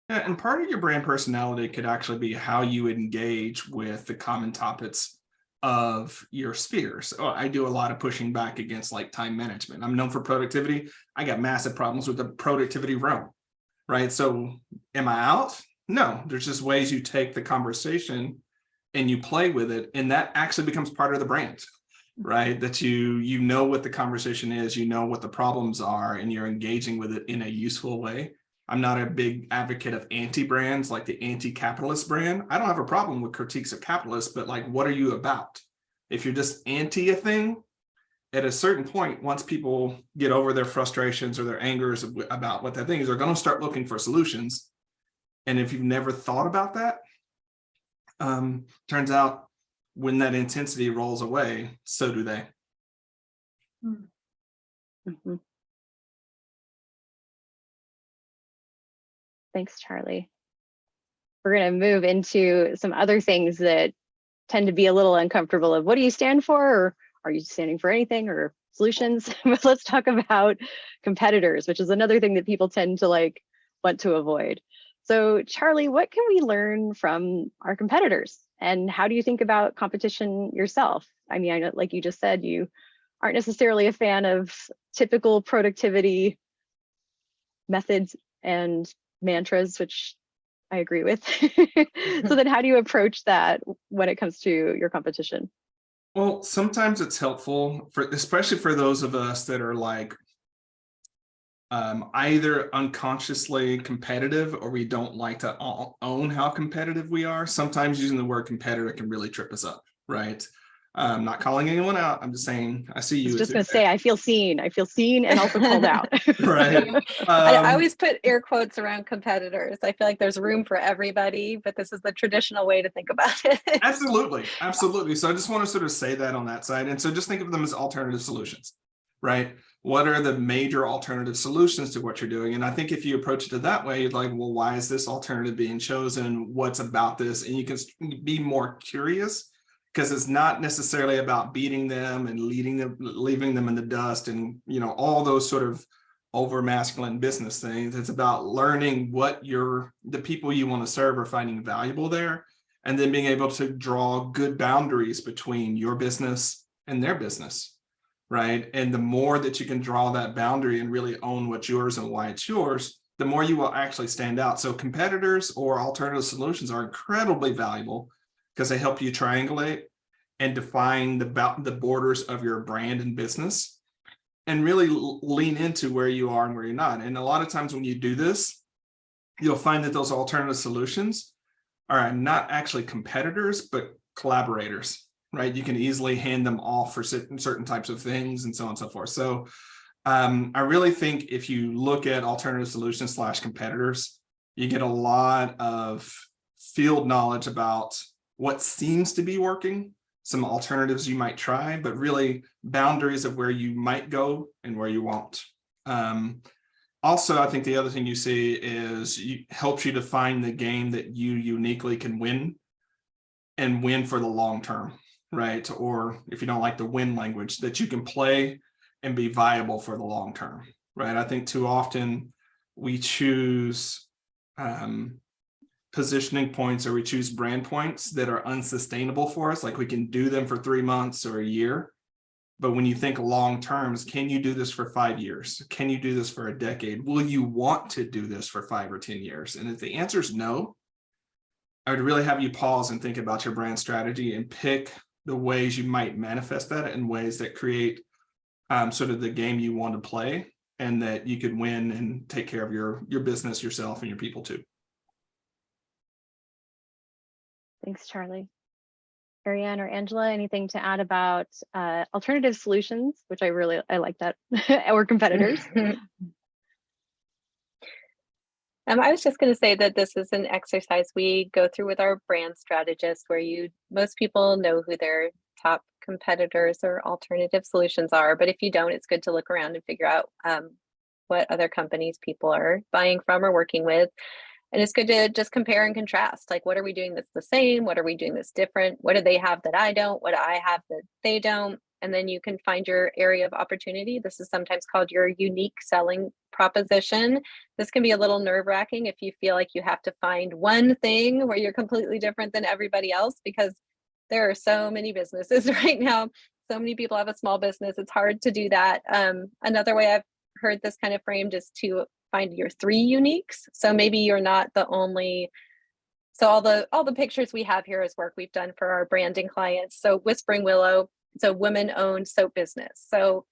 Yeah, and part of your brand personality could actually be how you engage with the common topics of your sphere. So I do a lot of pushing back against like time management. I'm known for productivity. I got massive problems with the productivity realm, right? So am I out? No, there's just ways you take the conversation and you play with it, and that actually becomes part of the brand, right? That you know what the conversation is, you know what the problems are, and you're engaging with it in a useful way. I'm not a big advocate of anti-brands, like the anti-capitalist brand. I don't have a problem with critiques of capitalists, but like, what are you about? If you're just anti a thing, at a certain point, once people get over their frustrations or their angers about what that thing is, they're going to start looking for solutions. And if you've never thought about that, turns out when that intensity rolls away, so do they. Mm-hmm. Thanks, Charlie. We're going to move into some other things that tend to be a little uncomfortable of what do you stand for, or are you standing for anything, or solutions? But let's talk about competitors, which is another thing that people tend to like want to avoid. So Charlie, what can we learn from our competitors, and how do you think about competition yourself? I mean, I know, like you just said, you aren't necessarily a fan of typical productivity methods and mantras, which I agree with. So then how do you approach that when it comes to your competition? Well, sometimes it's helpful, especially for those of us that are like either unconsciously competitive, or we don't like to own how competitive we are. Sometimes using the word competitor can really trip us up, right? I'm not calling anyone out. I'm just saying, I see you. I was just going to say, I feel seen and also called out. Right. I always put air quotes around competitors. I feel like there's room for everybody, but this is the traditional way to think about it. Absolutely. Absolutely. So I just want to sort of say that on that side. And so just think of them as alternative solutions, right? What are the major alternative solutions to what you're doing? And I think if you approach it that way, you're like, well, why is this alternative being chosen? What's about this? And you can be more curious, because it's not necessarily about beating them and leaving them in the dust and, you know, all those sort of over masculine business things. It's about learning what the people you want to serve are finding valuable there, and then being able to draw good boundaries between your business and their business, right? And the more that you can draw that boundary and really own what's yours and why it's yours, the more you will actually stand out. So competitors or alternative solutions are incredibly valuable, because they help you triangulate and define the borders of your brand and business, and really lean into where you are and where you're not. And a lot of times when you do this, you'll find that those alternative solutions are not actually competitors, but collaborators, right? You can easily hand them off for certain types of things and so on and so forth. So I really think if you look at alternative solutions / competitors, you get a lot of field knowledge about what seems to be working, some alternatives you might try, but really boundaries of where you might go and where you won't. Also, I think the other thing you see is helps you define the game that you uniquely can win and win for the long term, right? Or if you don't like the win language, that you can play and be viable for the long term, right? I think too often we choose positioning points, or we choose brand points that are unsustainable for us. Like we can do them for 3 months or a year. But when you think long terms, can you do this for 5 years? Can you do this for a decade? Will you want to do this for 5 or 10 years? And if the answer is no, I would really have you pause and think about your brand strategy and pick the ways you might manifest that in ways that create sort of the game you want to play, and that you could win and take care of your business, yourself, and your people too. Thanks, Charlie. Arianne or Angela, anything to add about alternative solutions, which I like that, or competitors? I was just going to say that this is an exercise we go through with our brand strategists, where most people know who their top competitors or alternative solutions are. But if you don't, it's good to look around and figure out what other companies people are buying from or working with. And it's good to just compare and contrast. Like, what are we doing that's the same? What are we doing that's different? What do they have that I don't? What do I have that they don't? And then you can find your area of opportunity. This is sometimes called your unique selling proposition. This can be a little nerve-wracking if you feel like you have to find one thing where you're completely different than everybody else, because there are so many businesses right now. So many people have a small business. It's hard to do that. Another way I've heard this kind of framed is to find your 3 uniques. So maybe you're not the only. So all the pictures we have here is work we've done for our branding clients. So Whispering Willow, it's a women-owned soap business. So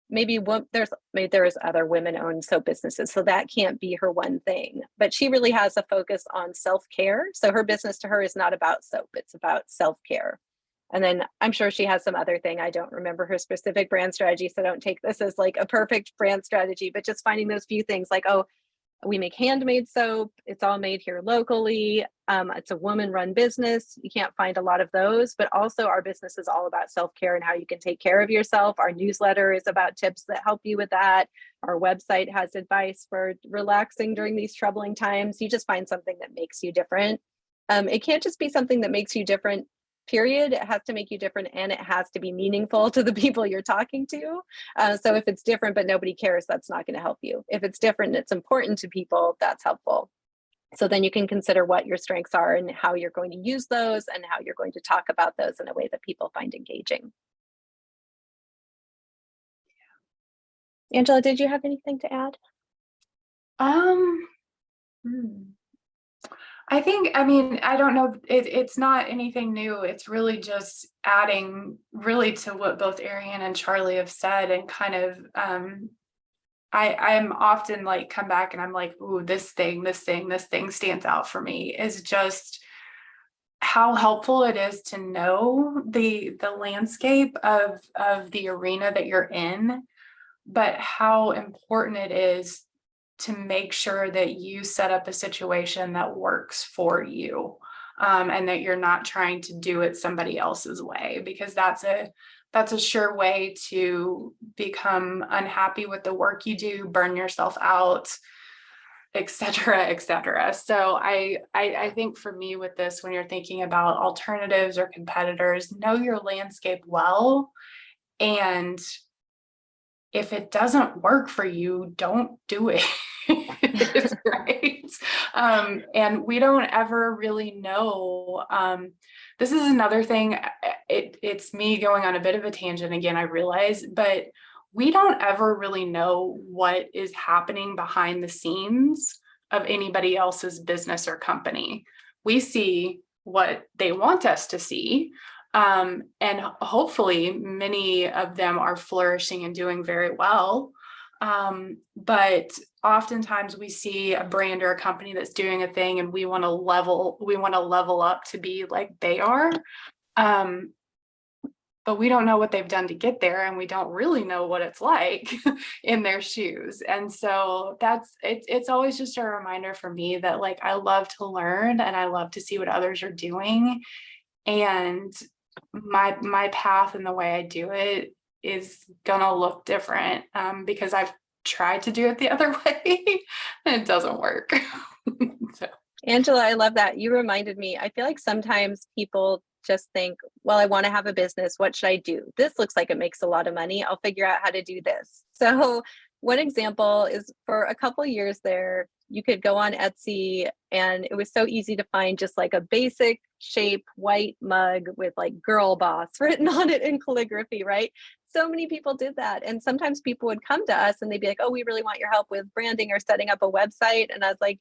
maybe there's other women-owned soap businesses, so that can't be her one thing. But she really has a focus on self-care. So her business to her is not about soap; it's about self-care. And then I'm sure she has some other thing. I don't remember her specific brand strategy, so don't take this as like a perfect brand strategy, but just finding those few things like, oh, we make handmade soap. It's all made here locally. It's a woman-run business. You can't find a lot of those, but also our business is all about self-care and how you can take care of yourself. Our newsletter is about tips that help you with that. Our website has advice for relaxing during these troubling times. You just find something that makes you different. It can't just be something that makes you different, period. It has to make you different, and it has to be meaningful to the people you're talking to. So if it's different but nobody cares, that's not going to help you. If it's different and it's important to people, that's helpful. So then you can consider what your strengths are and how you're going to use those and how you're going to talk about those in a way that people find engaging. Angela, did you have anything to add? I don't know. It's not anything new. It's really just adding really to what both Arianne and Charlie have said, and kind of, I'm often like come back and I'm like, ooh, this thing stands out for me, is just how helpful it is to know the landscape of the arena that you're in, but how important it is to make sure that you set up a situation that works for you, and that you're not trying to do it somebody else's way, because that's a sure way to become unhappy with the work you do, burn yourself out, et cetera, et cetera. So I think for me with this, when you're thinking about alternatives or competitors, know your landscape well, and if it doesn't work for you, don't do it. Right. And we don't ever really know. This is another thing. It's me going on a bit of a tangent again, I realize, but we don't ever really know what is happening behind the scenes of anybody else's business or company. We see what they want us to see. And hopefully many of them are flourishing and doing very well. But oftentimes we see a brand or a company that's doing a thing and we want to level up to be like they are. But we don't know what they've done to get there, and we don't really know what it's like in their shoes. And so it's always just a reminder for me that like I love to learn and I love to see what others are doing. And my path and the way I do it is gonna look different, because I've tried to do it the other way and it doesn't work. So. Angela, I love that. You reminded me. I feel like sometimes people just think, well, I want to have a business. What should I do? This looks like it makes a lot of money. I'll figure out how to do this. So one example is, for a couple years there, you could go on Etsy and it was so easy to find just like a basic shape white mug with like girl boss written on it in calligraphy, right? So many people did that. And sometimes people would come to us and they'd be like, oh, we really want your help with branding or setting up a website. And I was like,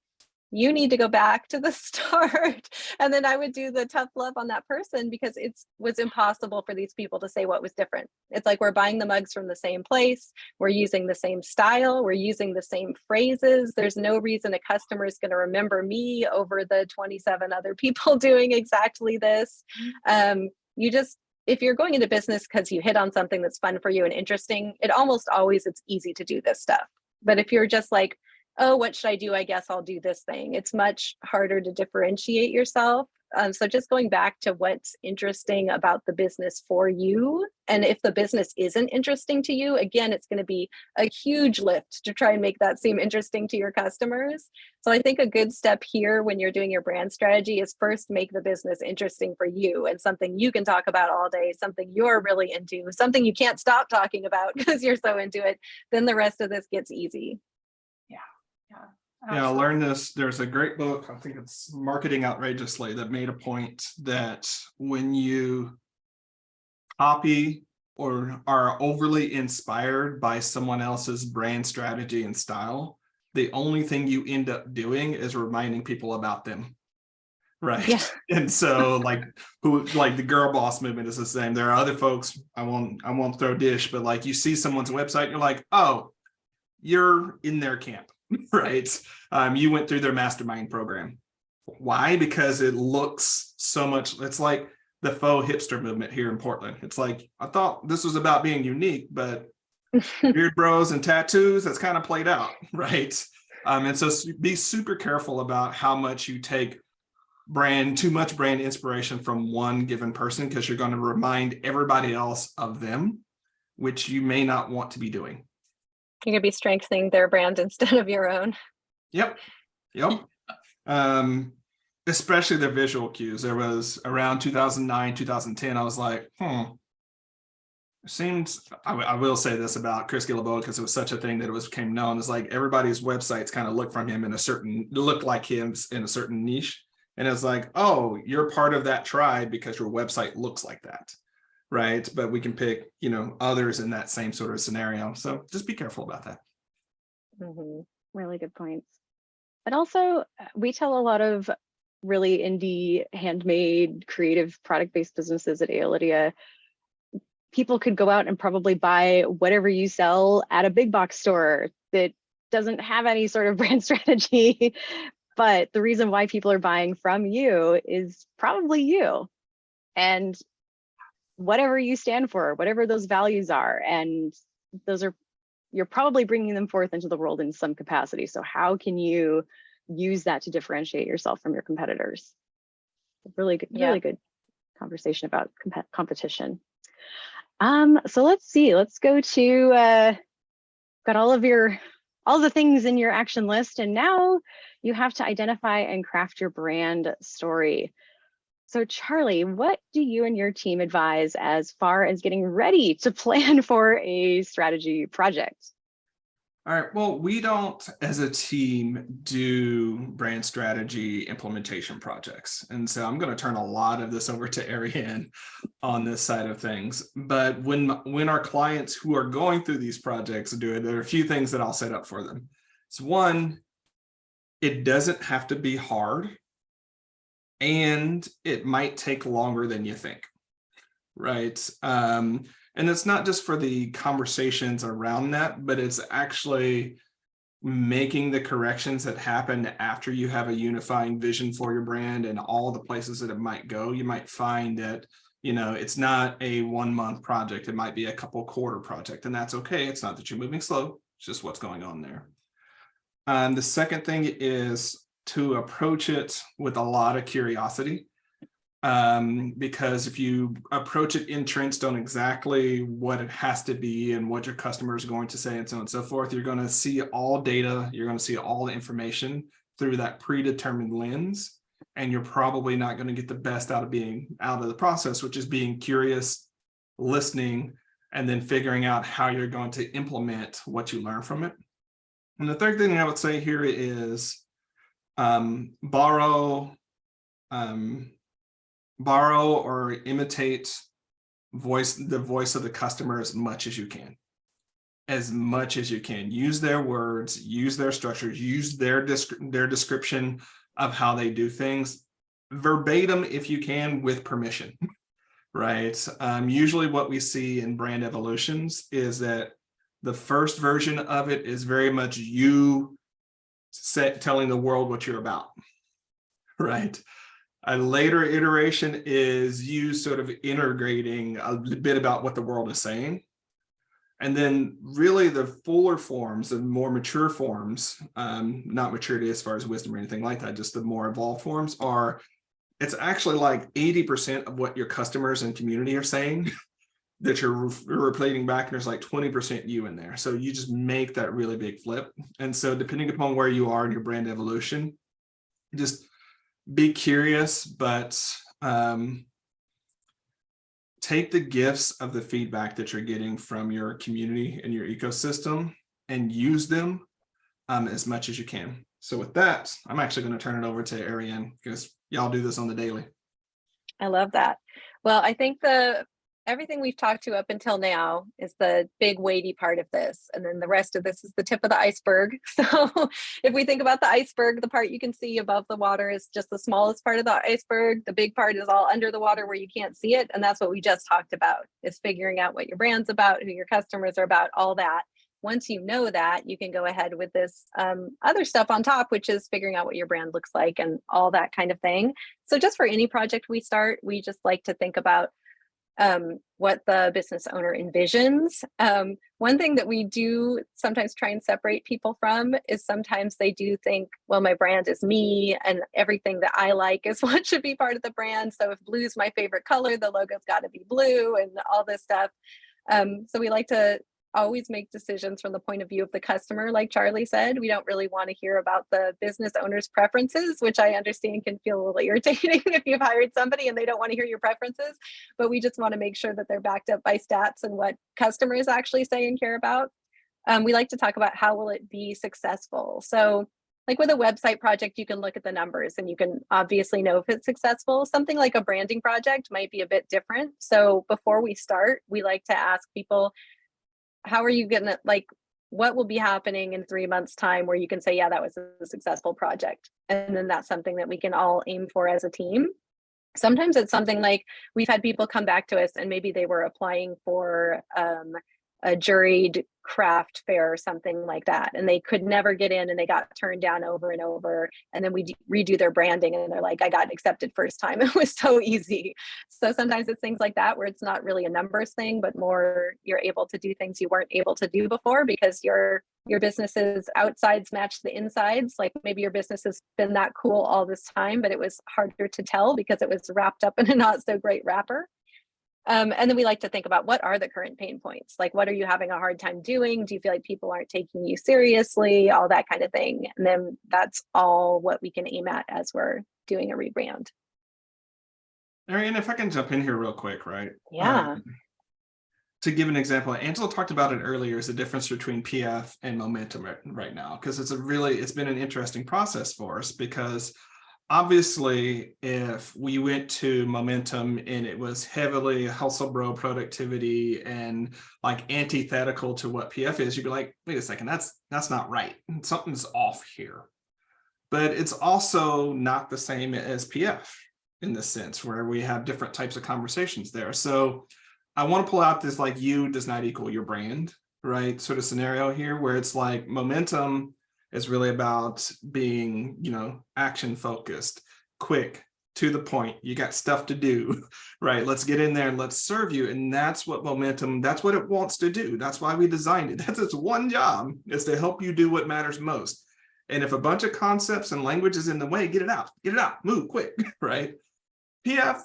you need to go back to the start. And then I would do the tough love on that person, because it was impossible for these people to say what was different. It's like, we're buying the mugs from the same place. We're using the same style. We're using the same phrases. There's no reason a customer is going to remember me over the 27 other people doing exactly this. If you're going into business because you hit on something that's fun for you and interesting, it's easy to do this stuff. But if you're just like, oh, what should I do? I guess I'll do this thing. It's much harder to differentiate yourself. So just going back to what's interesting about the business for you. And if the business isn't interesting to you, again, it's going to be a huge lift to try and make that seem interesting to your customers. So I think a good step here when you're doing your brand strategy is first make the business interesting for you and something you can talk about all day, something you're really into, something you can't stop talking about because you're so into it. Then the rest of this gets easy. Yeah, I learned this. There's a great book, I think it's Marketing Outrageously, that made a point that when you copy or are overly inspired by someone else's brand strategy and style, the only thing you end up doing is reminding people about them. Right. Yeah. And so like the girl boss movement is the same. There are other folks, I won't throw dish, but like you see someone's website, you're like, oh, you're in their camp. Right. You went through their mastermind program. Why? Because it looks so much. It's like the faux hipster movement here in Portland. It's like, I thought this was about being unique, but beard bros and tattoos, that's kind of played out. Right. And so be super careful about how much you take too much brand inspiration from one given person, because you're going to remind everybody else of them, which you may not want to be doing. You're going to be strengthening their brand instead of your own. Yep. Especially the visual cues. There was around 2009, 2010, I was like, it seems, I will say this about Chris Gilliboa, because it was such a thing that it became known. It's like everybody's websites kind of look like him in a certain niche. And it's like, oh, you're part of that tribe because your website looks like that. Right. But we can pick, others in that same sort of scenario. So just be careful about that. Mm-hmm. Really good points. But also, we tell a lot of really indie, handmade, creative product-based businesses at Aeolidia, people could go out and probably buy whatever you sell at a big box store that doesn't have any sort of brand strategy. But the reason why people are buying from you is probably you. And whatever you stand for, whatever those values are, and you're probably bringing them forth into the world in some capacity. So how can you use that to differentiate yourself from your competitors? Really good conversation about competition. So let's see, let's go to, got all the things in your action list, and now you have to identify and craft your brand story. So Charlie, what do you and your team advise as far as getting ready to plan for a strategy project? All right, well, we don't, as a team, do brand strategy implementation projects. And so I'm going to turn a lot of this over to Arianne on this side of things. But when our clients who are going through these projects do it, there are a few things that I'll set up for them. So one, it doesn't have to be hard. And it might take longer than you think, right? And it's not just for the conversations around that, but it's actually making the corrections that happen after you have a unifying vision for your brand and all the places that it might go. You might find that It's not a 1 month project. It might be a couple quarter project, and that's okay. It's not that you're moving slow, it's just what's going on there. And the second thing is to approach it with a lot of curiosity. Because if you approach it entrenched on exactly what it has to be and what your customer is going to say and so on and so forth, you're going to see all data, you're going to see all the information through that predetermined lens, and you're probably not going to get the best out of the process, which is being curious, listening, and then figuring out how you're going to implement what you learn from it. And the third thing I would say here is borrow or imitate the voice of the customer as much as you can. Use their words, use their structures, use their description of how they do things verbatim if you can, with permission, right? Usually what we see in brand evolutions is that the first version of it is very much you telling the world what you're about, right? A later iteration is you sort of integrating a bit about what the world is saying. And then really the fuller forms, the more mature forms, not maturity as far as wisdom or anything like that, just the more evolved forms it's actually like 80% of what your customers and community are saying that you're repeating back, and there's like 20% you in there. So you just make that really big flip. And so depending upon where you are in your brand evolution, just be curious, but take the gifts of the feedback that you're getting from your community and your ecosystem and use them as much as you can. So with that, I'm actually going to turn it over to Arianne, because y'all do this on the daily. I love that. Well, I think everything we've talked to up until now is the big weighty part of this. And then the rest of this is the tip of the iceberg. So if we think about the iceberg, the part you can see above the water is just the smallest part of the iceberg. The big part is all under the water where you can't see it. And that's what we just talked about, is figuring out what your brand's about, who your customers are about, all that. Once you know that, you can go ahead with this other stuff on top, which is figuring out what your brand looks like and all that kind of thing. So just for any project we start, we just like to think about what the business owner envisions. One thing that we do sometimes try and separate people from is sometimes they do think, well, my brand is me and everything that I like is what should be part of the brand. So if blue is my favorite color, the logo's got to be blue and all this stuff. So we like to always make decisions from the point of view of the customer. Like Charlie said, we don't really want to hear about the business owner's preferences, which I understand can feel a little irritating if you've hired somebody and they don't want to hear your preferences, but we just want to make sure that they're backed up by stats and what customers actually say and care about. We like to talk about how will it be successful. So like with a website project, you can look at the numbers and you can obviously know if it's successful. Something like a branding project might be a bit different. So before we start, we like to ask people, how are you gonna, like, what will be happening in 3 months' time where you can say, yeah, that was a successful project? And then that's something that we can all aim for as a team. Sometimes it's something like we've had people come back to us and maybe they were applying for a juried craft fair or something like that, and they could never get in and they got turned down over and over, and then we redo their branding and they're like, I got accepted first time, it was so easy. So sometimes it's things like that where it's not really a numbers thing, but more you're able to do things you weren't able to do before because your business's outsides match the insides. Like maybe your business has been that cool all this time, but it was harder to tell because it was wrapped up in a not so great wrapper. And then we like to think about what are the current pain points? Like, what are you having a hard time doing? Do you feel like people aren't taking you seriously? All that kind of thing. And then that's all what we can aim at as we're doing a rebrand. Arianne, if I can jump in here real quick, right? Yeah. To give an example, Angela talked about it earlier, is the difference between PF and momentum right now, because it's been an interesting process for us, because obviously, if we went to momentum and it was heavily hustle bro productivity and like antithetical to what PF is, you'd be like, wait a second, that's not right. Something's off here. But it's also not the same as PF in this sense, where we have different types of conversations there. So I want to pull out this like you does not equal your brand, right? Sort of scenario here where it's like momentum is really about being, action focused, quick, to the point. You got stuff to do, right? Let's get in there and let's serve you. And that's what momentum, that's what it wants to do. That's why we designed it. That's its one job, is to help you do what matters most. And if a bunch of concepts and language is in the way, get it out, move quick, right? PF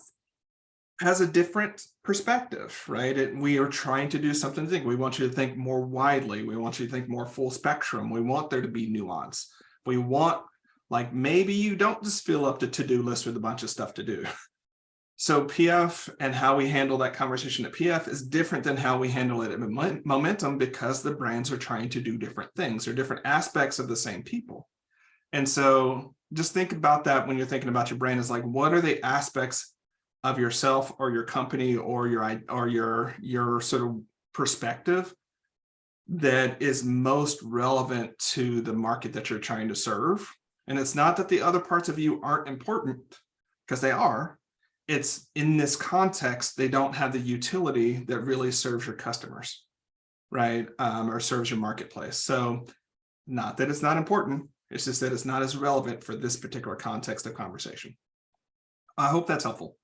has a different perspective, right? We are trying to do something to think. We want you to think more widely. We want you to think more full spectrum. We want there to be nuance. We want, like, maybe you don't just fill up the to-do list with a bunch of stuff to do. So PF and how we handle that conversation at PF is different than how we handle it at Momentum, because the brands are trying to do different things. They're different aspects of the same people. And so just think about that when you're thinking about your brand, is like, what are the aspects of yourself or your company or your sort of perspective that is most relevant to the market that you're trying to serve? And it's not that the other parts of you aren't important, because they are. It's in this context, they don't have the utility that really serves your customers, right? Or serves your marketplace. So not that it's not important, it's just that it's not as relevant for this particular context of conversation. I hope that's helpful.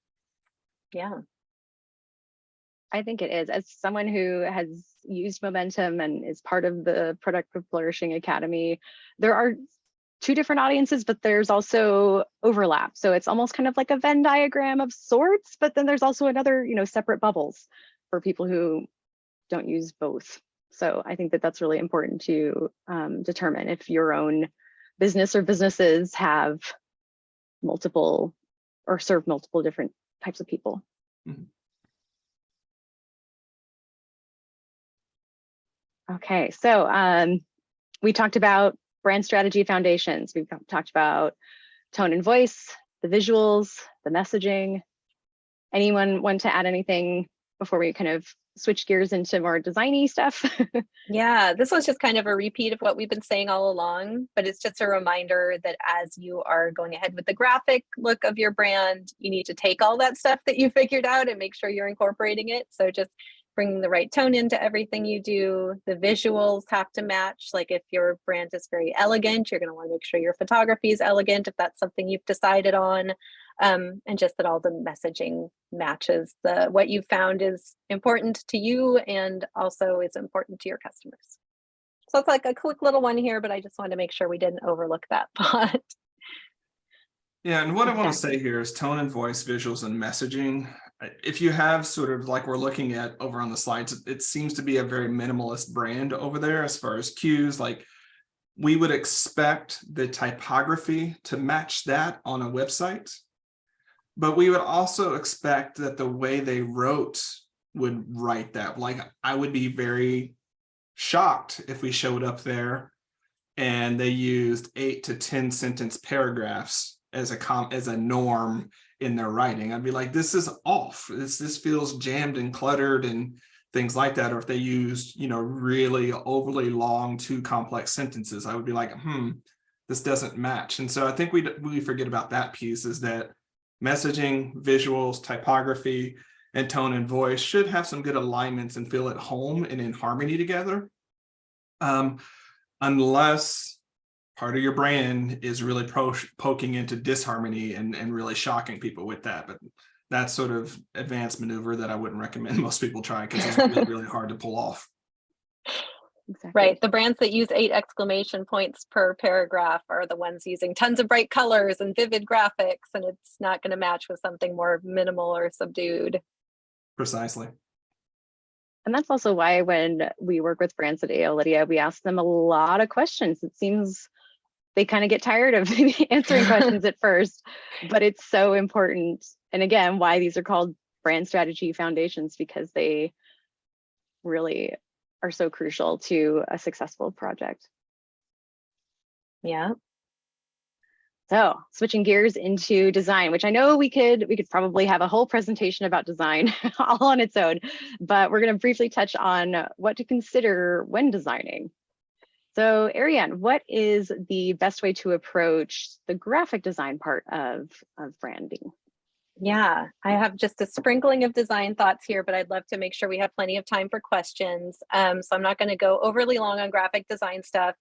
Yeah. I think it is. As someone who has used Momentum and is part of the Productive Flourishing Academy, there are two different audiences, but there's also overlap. So it's almost kind of like a Venn diagram of sorts, but then there's also another, separate bubbles for people who don't use both. So I think that that's really important to determine if your own business or businesses have multiple or serve multiple different types of people. Mm-hmm. Okay, so we talked about brand strategy foundations. We've talked about tone and voice, the visuals, the messaging. Anyone want to add anything before we kind of switch gears into more designy stuff? Yeah, this was just kind of a repeat of what we've been saying all along, but it's just a reminder that as you are going ahead with the graphic look of your brand, you need to take all that stuff that you figured out and make sure you're incorporating it. So just bringing the right tone into everything you do. The visuals have to match. Like if your brand is very elegant, you're going to want to make sure your photography is elegant if that's something you've decided on. And just that all the messaging matches what you found is important to you and also is important to your customers. So it's like a quick little one here, but I just wanted to make sure we didn't overlook that part. Yeah, and what I want to say here is tone and voice, visuals, and messaging. If you have sort of like we're looking at over on the slides, it seems to be a very minimalist brand over there as far as cues. Like we would expect the typography to match that on a website, but we would also expect that the way they wrote would write that. Like I would be very shocked if we showed up there and they used 8 to 10 sentence paragraphs as a norm in their writing. I'd be like, this is off. This feels jammed and cluttered and things like that. Or if they used, really overly long, too complex sentences, I would be like, this doesn't match. And so I think we forget about that piece, is that messaging, visuals, typography, and tone and voice should have some good alignments and feel at home and in harmony together. Unless part of your brand is really poking into disharmony and really shocking people with that. But that's sort of advanced maneuver that I wouldn't recommend most people try, because it's really, really hard to pull off. Exactly. Right. The brands that use 8 exclamation points per paragraph are the ones using tons of bright colors and vivid graphics, and it's not going to match with something more minimal or subdued. Precisely. And that's also why when we work with brands at Aeolidia, we ask them a lot of questions. It seems they kind of get tired of answering questions at first, but it's so important. And again, why these are called brand strategy foundations, because they really are so crucial to a successful project. Yeah. So switching gears into design, which I know we could probably have a whole presentation about design all on its own, but we're going to briefly touch on what to consider when designing. So Arianne, what is the best way to approach the graphic design part of branding? Yeah, I have just a sprinkling of design thoughts here, but I'd love to make sure we have plenty of time for questions. So I'm not going to go overly long on graphic design stuff.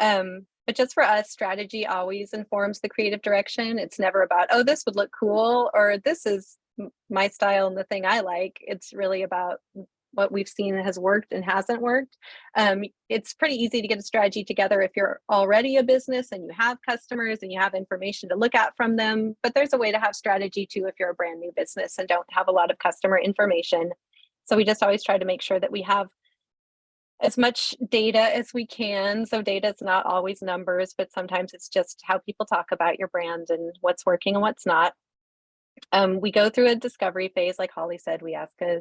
But But just for us, strategy always informs the creative direction. It's never about, oh, this would look cool, or this is my style and the thing I like. It's really about what we've seen has worked and hasn't worked. It's pretty easy to get a strategy together if you're already a business and you have customers and you have information to look at from them. But there's a way to have strategy too if you're a brand new business and don't have a lot of customer information. So we just always try to make sure that we have as much data as we can. So data is not always numbers, but sometimes it's just how people talk about your brand and what's working and what's not. We go through a discovery phase. Like Holly said, we ask a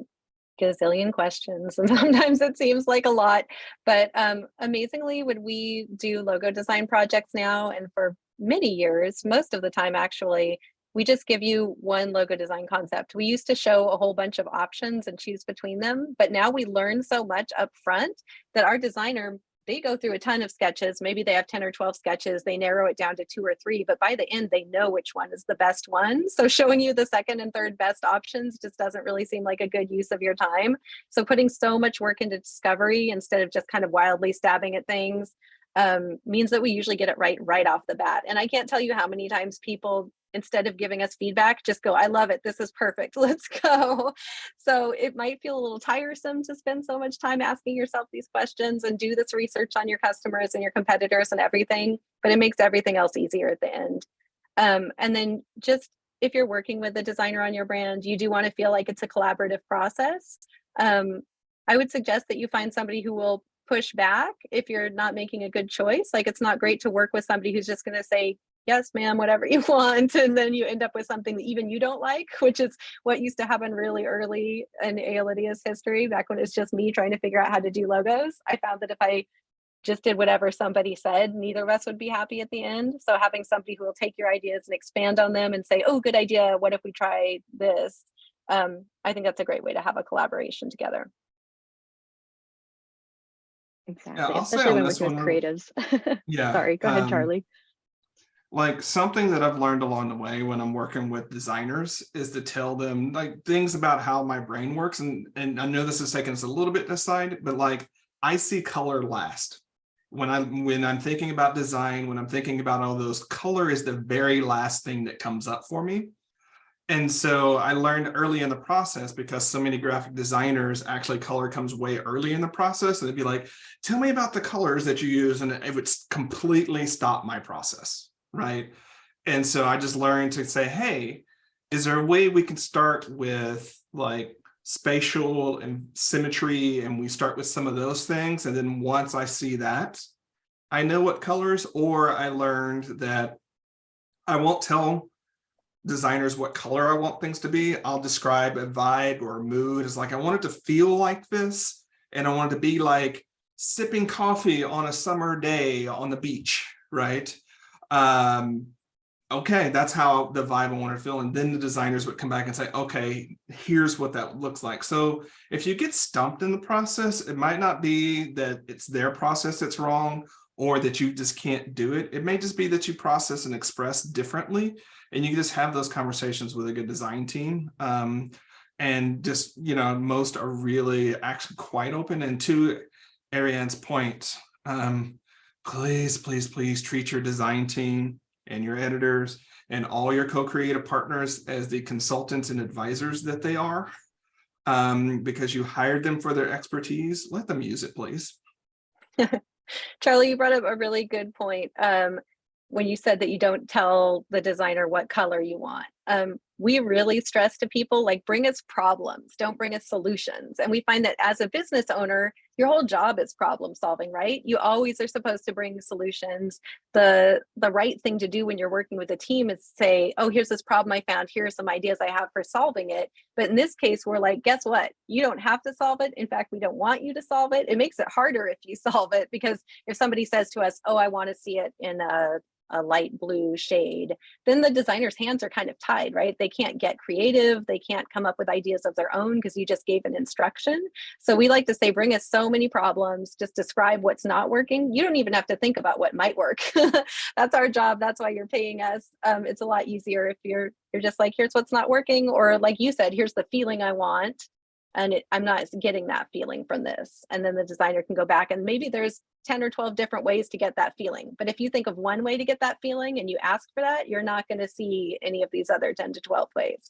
gazillion questions, and sometimes it seems like a lot, but amazingly, when we do logo design projects now, and for many years, most of the time actually, we just give you one logo design concept. We used to show a whole bunch of options and choose between them, but now we learn so much up front that our designer, they go through a ton of sketches. Maybe they have 10 or 12 sketches. They narrow it down to 2 or 3, but by the end, they know which one is the best one. So showing you the second and third best options just doesn't really seem like a good use of your time. So putting so much work into discovery instead of just kind of wildly stabbing at things means that we usually get it right off the bat. And I can't tell you how many times people, instead of giving us feedback, just go, I love it. This is perfect. Let's go. So it might feel a little tiresome to spend so much time asking yourself these questions and do this research on your customers and your competitors and everything, but it makes everything else easier at the end. And then just if you're working with a designer on your brand, you do want to feel like it's a collaborative process. I would suggest that you find somebody who will push back if you're not making a good choice. Like, it's not great to work with somebody who's just going to say, yes, ma'am, whatever you want. And then you end up with something that even you don't like, which is what used to happen really early in Aeolidia's history, back when it's just me trying to figure out how to do logos. I found that if I just did whatever somebody said, neither of us would be happy at the end. So having somebody who will take your ideas and expand on them and say, oh, good idea. What if we try this? I think that's a great way to have a collaboration together. Exactly, I'll say especially on when this we're with one, creatives. yeah, Sorry, go ahead, Charlie. like something that I've learned along the way when I'm working with designers is to tell them like things about how my brain works. And I know this is taking us a little bit to decide, but like I see color last. When I'm thinking about design, when I'm thinking about all those, color is the very last thing that comes up for me. And so I learned early in the process, because so many graphic designers, actually color comes way early in the process. And they'd be like, tell me about the colors that you use. And it would completely stop my process, right? And so I just learned to say, hey, is there a way we can start with like spatial and symmetry? And we start with some of those things. And then once I see that, I know what colors. Or I learned that I won't tell designers what color I want things to be. I'll describe a vibe or a mood as like, I want it to feel like this, and I want it to be like sipping coffee on a summer day on the beach, right? Okay, that's how the vibe I want to feel. And then the designers would come back and say, okay, here's what that looks like. So if you get stumped in the process, it might not be that it's their process that's wrong or that you just can't do it. It may just be that you process and express differently. And you can just have those conversations with a good design team. And just, you know, most are really actually quite open. And to Arianne's point, please treat your design team and your editors and all your co-creative partners as the consultants and advisors that they are, because you hired them for their expertise. Let them use it, please. Charlie, you brought up a really good point. When you said that you don't tell the designer what color you want. We really stress to people, like, bring us problems, don't bring us solutions. And we find that as a business owner, your whole job is problem solving, right? You always are supposed to bring solutions. The right thing to do when you're working with a team is say, oh, here's this problem I found, here are some ideas I have for solving it. But in this case, we're like, guess what? You don't have to solve it. In fact, we don't want you to solve it. It makes it harder if you solve it, because if somebody says to us, oh, I want to see it in a light blue shade, then the designer's hands are kind of tied, right? They can't get creative. They can't come up with ideas of their own because you just gave an instruction. So we like to say, bring us so many problems, just describe what's not working. You don't even have to think about what might work. That's our job. That's why you're paying us. It's a lot easier if you're just like, here's what's not working. Or like you said, here's the feeling I want. and I'm not getting that feeling from this. And then the designer can go back, and maybe there's 10 or 12 different ways to get that feeling. But if you think of one way to get that feeling and you ask for that, you're not going to see any of these other 10 to 12 ways.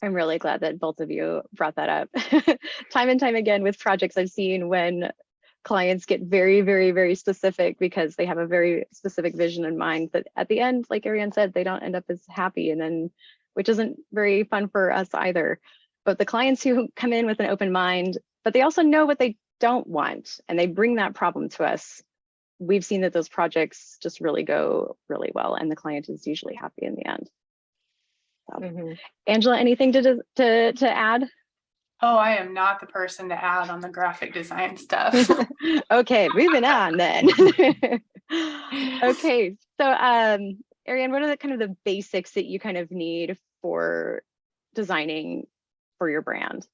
I'm really glad that both of you brought that up. Time and time again with projects I've seen when clients get very, very, very specific because they have a very specific vision in mind, but at the end, like Arianne said, they don't end up as happy, and then, which isn't very fun for us either. But the clients who come in with an open mind, but they also know what they don't want, and they bring that problem to us, we've seen that those projects just really go really well, and the client is usually happy in the end. So, Angela, anything to add? Oh, I am not the person to add on the graphic design stuff. Okay, moving on then. Okay, so Arianne, what are the kind of the basics that you kind of need for designing for your brand?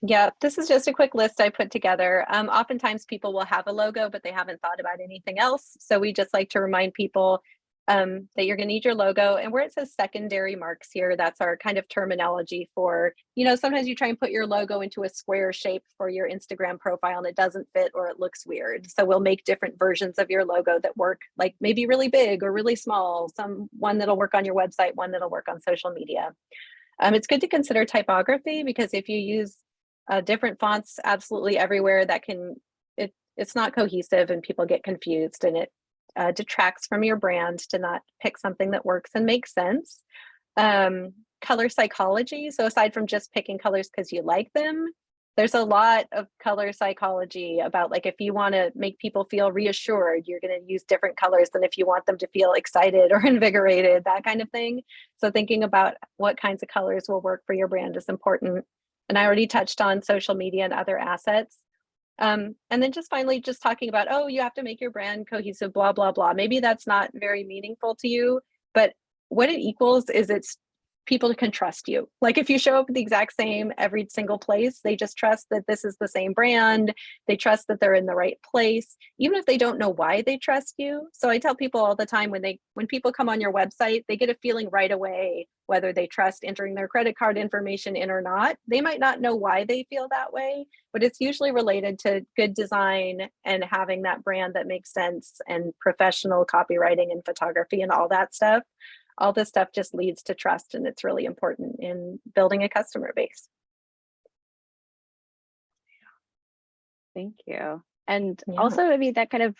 Yeah, this is just a quick list I put together. Oftentimes people will have a logo, but they haven't thought about anything else. So we just like to remind people that you're going to need your logo. And where it says secondary marks here, that's our kind of terminology for, sometimes you try and put your logo into a square shape for your Instagram profile and it doesn't fit or it looks weird. So we'll make different versions of your logo that work, like maybe really big or really small, one that'll work on your website, one that'll work on social media. It's good to consider typography, because if you use different fonts absolutely everywhere, it's not cohesive and people get confused, and it detracts from your brand to not pick something that works and makes sense. Color psychology. So aside from just picking colors because you like them, there's a lot of color psychology about, like, if you want to make people feel reassured, you're going to use different colors than if you want them to feel excited or invigorated, that kind of thing. So thinking about what kinds of colors will work for your brand is important. And I already touched on social media and other assets. And then just finally, just talking about, oh, you have to make your brand cohesive, blah, blah, blah. Maybe that's not very meaningful to you, but what it equals is people can trust you. Like, if you show up the exact same every single place, they just trust that this is the same brand. They trust that they're in the right place, even if they don't know why they trust you. So I tell people all the time, when people come on your website, they get a feeling right away whether they trust entering their credit card information in or not. They might not know why they feel that way, but it's usually related to good design and having that brand that makes sense, and professional copywriting and photography and all that stuff. All this stuff just leads to trust, and it's really important in building a customer base. Thank you. And also, I mean, that kind of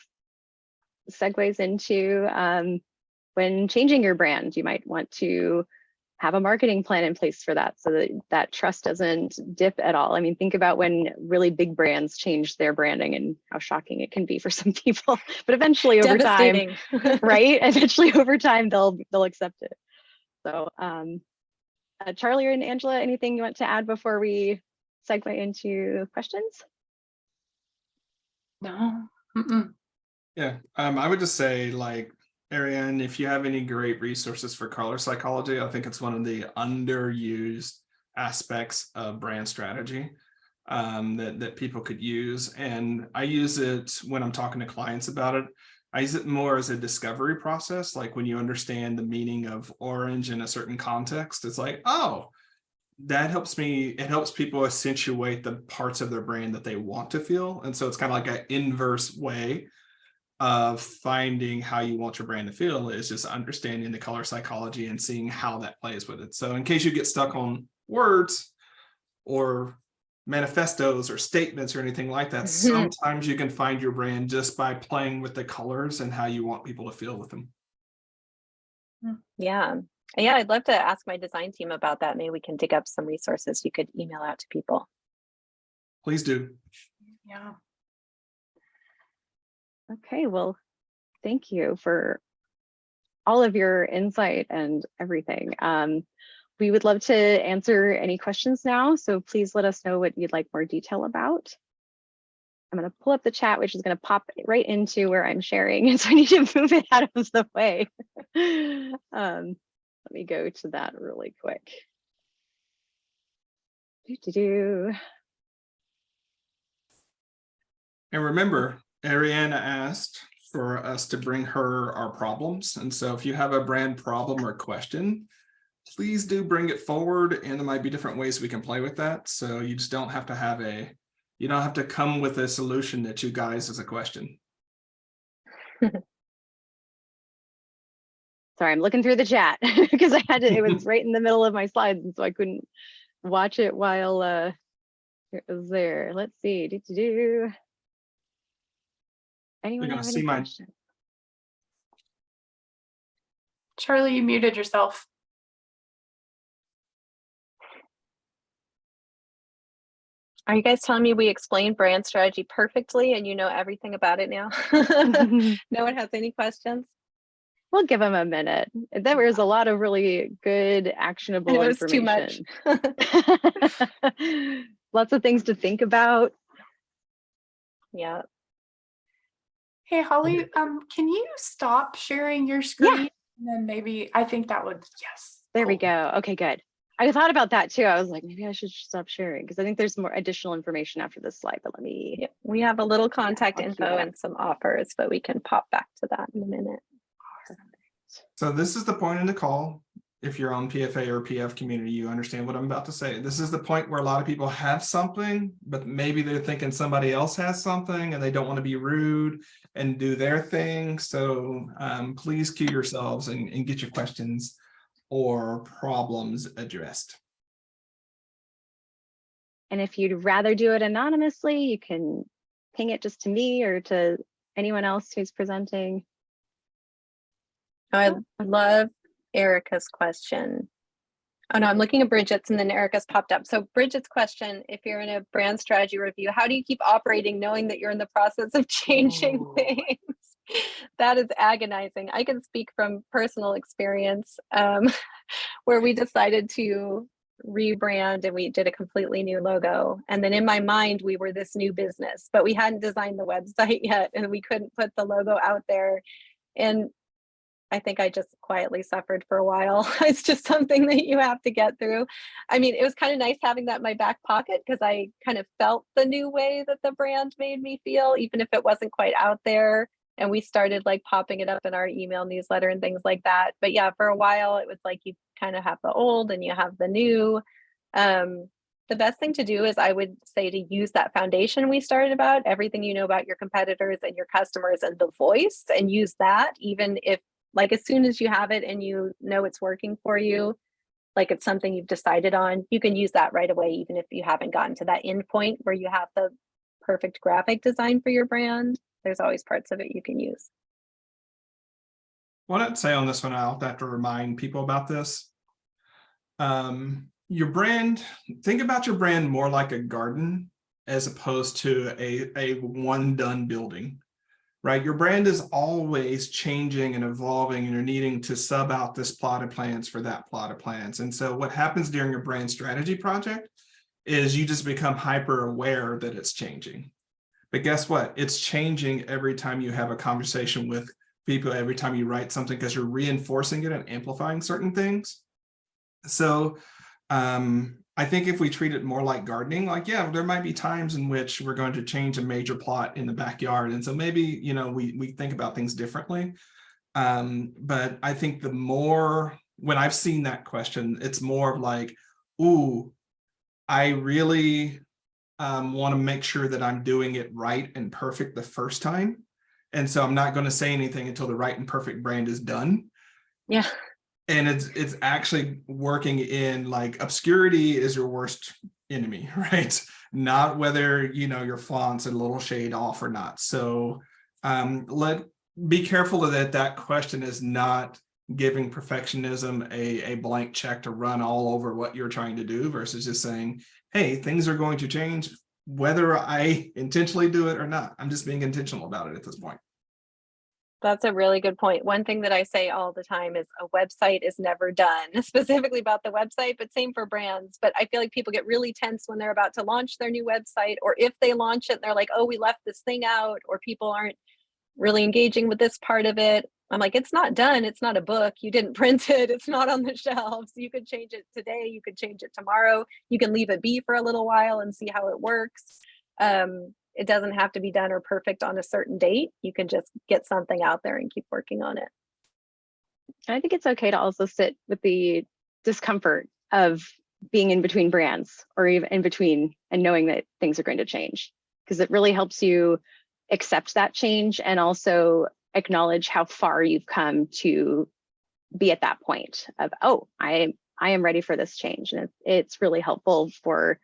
segues into when changing your brand, you might want to have a marketing plan in place for that, so that that trust doesn't dip at all. I mean, think about when really big brands change their branding and how shocking it can be for some people, but eventually over time, right? Eventually over time, they'll accept it. So Charlie and Angela, anything you want to add before we segue into questions? No. Yeah, I would just say, like, Arianne, if you have any great resources for color psychology, I think it's one of the underused aspects of brand strategy that people could use. And I use it when I'm talking to clients about it. I use it more as a discovery process. Like, when you understand the meaning of orange in a certain context, it's like, oh, that helps me. It helps people accentuate the parts of their brand that they want to feel. And so it's kind of like an inverse way of finding how you want your brand to feel, is just understanding the color psychology and seeing how that plays with it. So in case you get stuck on words or manifestos or statements or anything like that, sometimes you can find your brand just by playing with the colors and how you want people to feel with them. Yeah, I'd love to ask my design team about that. Maybe we can dig up some resources you could email out to people. Please do. Yeah. Okay, well, thank you for all of your insight and everything. We would love to answer any questions now, so please let us know what you'd like more detail about. I'm going to pull up the chat, which is going to pop right into where I'm sharing, and so I need to move it out of the way. Let me go to that really quick. And remember, Arianne asked for us to bring her our problems. And so if you have a brand problem or question, please do bring it forward, and there might be different ways we can play with that. So you just don't have to have you don't have to come with a solution that you guys as a question. Sorry, I'm looking through the chat because it was right in the middle of my slides, and so I couldn't watch it while it was there. Let's see. Anyone gonna have see any my- questions? Charlie, you muted yourself. Are you guys telling me we explained brand strategy perfectly and you know everything about it now? No one has any questions? We'll give them a minute. There was a lot of really good, actionable It was too much. information. Lots of things to think about. Yeah. Hey, Holly, can you stop sharing your screen? And then maybe, I think that would, yes. There we Cool. go. Okay, good. I thought about that too. I was like, maybe I should stop sharing because I think there's more additional information after this slide, but let me. Yeah, we have a little contact I'll info queue it up. and some offers, but we can pop back to that in a minute. So this is the point in the call. If you're on PFA or PF community, you understand what I'm about to say. This is the point where a lot of people have something, but maybe they're thinking somebody else has something and they don't want to be rude and do their thing. So please queue yourselves and get your questions or problems addressed. And if you'd rather do it anonymously, you can ping it just to me or to anyone else who's presenting. I love Erica's question. Oh no, I'm looking at Bridget's and then Erica's popped up. So Bridget's question, if you're in a brand strategy review, how do you keep operating knowing that you're in the process of changing things? That is agonizing. I can speak from personal experience where we decided to rebrand and we did a completely new logo. And then in my mind, we were this new business, but we hadn't designed the website yet and we couldn't put the logo out there. And I think I just quietly suffered for a while. It's just something that you have to get through. I mean, it was kind of nice having that in my back pocket because I kind of felt the new way that the brand made me feel, even if it wasn't quite out there. And we started like popping it up in our email newsletter and things like that. But yeah, for a while, it was like you kind of have the old and you have the new. The best thing to do is I would say to use that foundation we started about, everything you know about your competitors and your customers and the voice, and use that even if like as soon as you have it and you know it's working for you, like it's something you've decided on, you can use that right away, even if you haven't gotten to that end point where you have the perfect graphic design for your brand. There's always parts of it you can use. What I'd say on this one, I'll have to remind people about this. Your brand, think about your brand more like a garden as opposed to a one done building. Right, your brand is always changing and evolving, and you're needing to sub out this plot of plants for that plot of plants. And so what happens during your brand strategy project is you just become hyper aware that it's changing. But guess what? It's changing every time you have a conversation with people, every time you write something, because you're reinforcing it and amplifying certain things. So I think if we treat it more like gardening, like, yeah, there might be times in which we're going to change a major plot in the backyard. And so maybe, you know, we think about things differently. But I think the more, when I've seen that question, it's more of like, ooh, I really want to make sure that I'm doing it right and perfect the first time. And so I'm not going to say anything until the right and perfect brand is done. Yeah. And it's actually working in like obscurity is your worst enemy, right? Not whether, you know, your font's a little shade off or not. So be careful that question is not giving perfectionism a blank check to run all over what you're trying to do versus just saying, hey, things are going to change whether I intentionally do it or not. I'm just being intentional about it at this point. That's a really good point. One thing that I say all the time is a website is never done, specifically about the website, but same for brands. But I feel like people get really tense when they're about to launch their new website, or if they launch it, they're like, oh, we left this thing out, or people aren't really engaging with this part of it. I'm like, it's not done. It's not a book. You didn't print it. It's not on the shelves. You could change it today. You could change it tomorrow. You can leave it be for a little while and see how it works. It doesn't have to be done or perfect on a certain date. You can just get something out there and keep working on it. I think it's okay to also sit with the discomfort of being in between brands or even in between and knowing that things are going to change, because it really helps you accept that change and also acknowledge how far you've come to be at that point of, oh, I am ready for this change. And it's really helpful for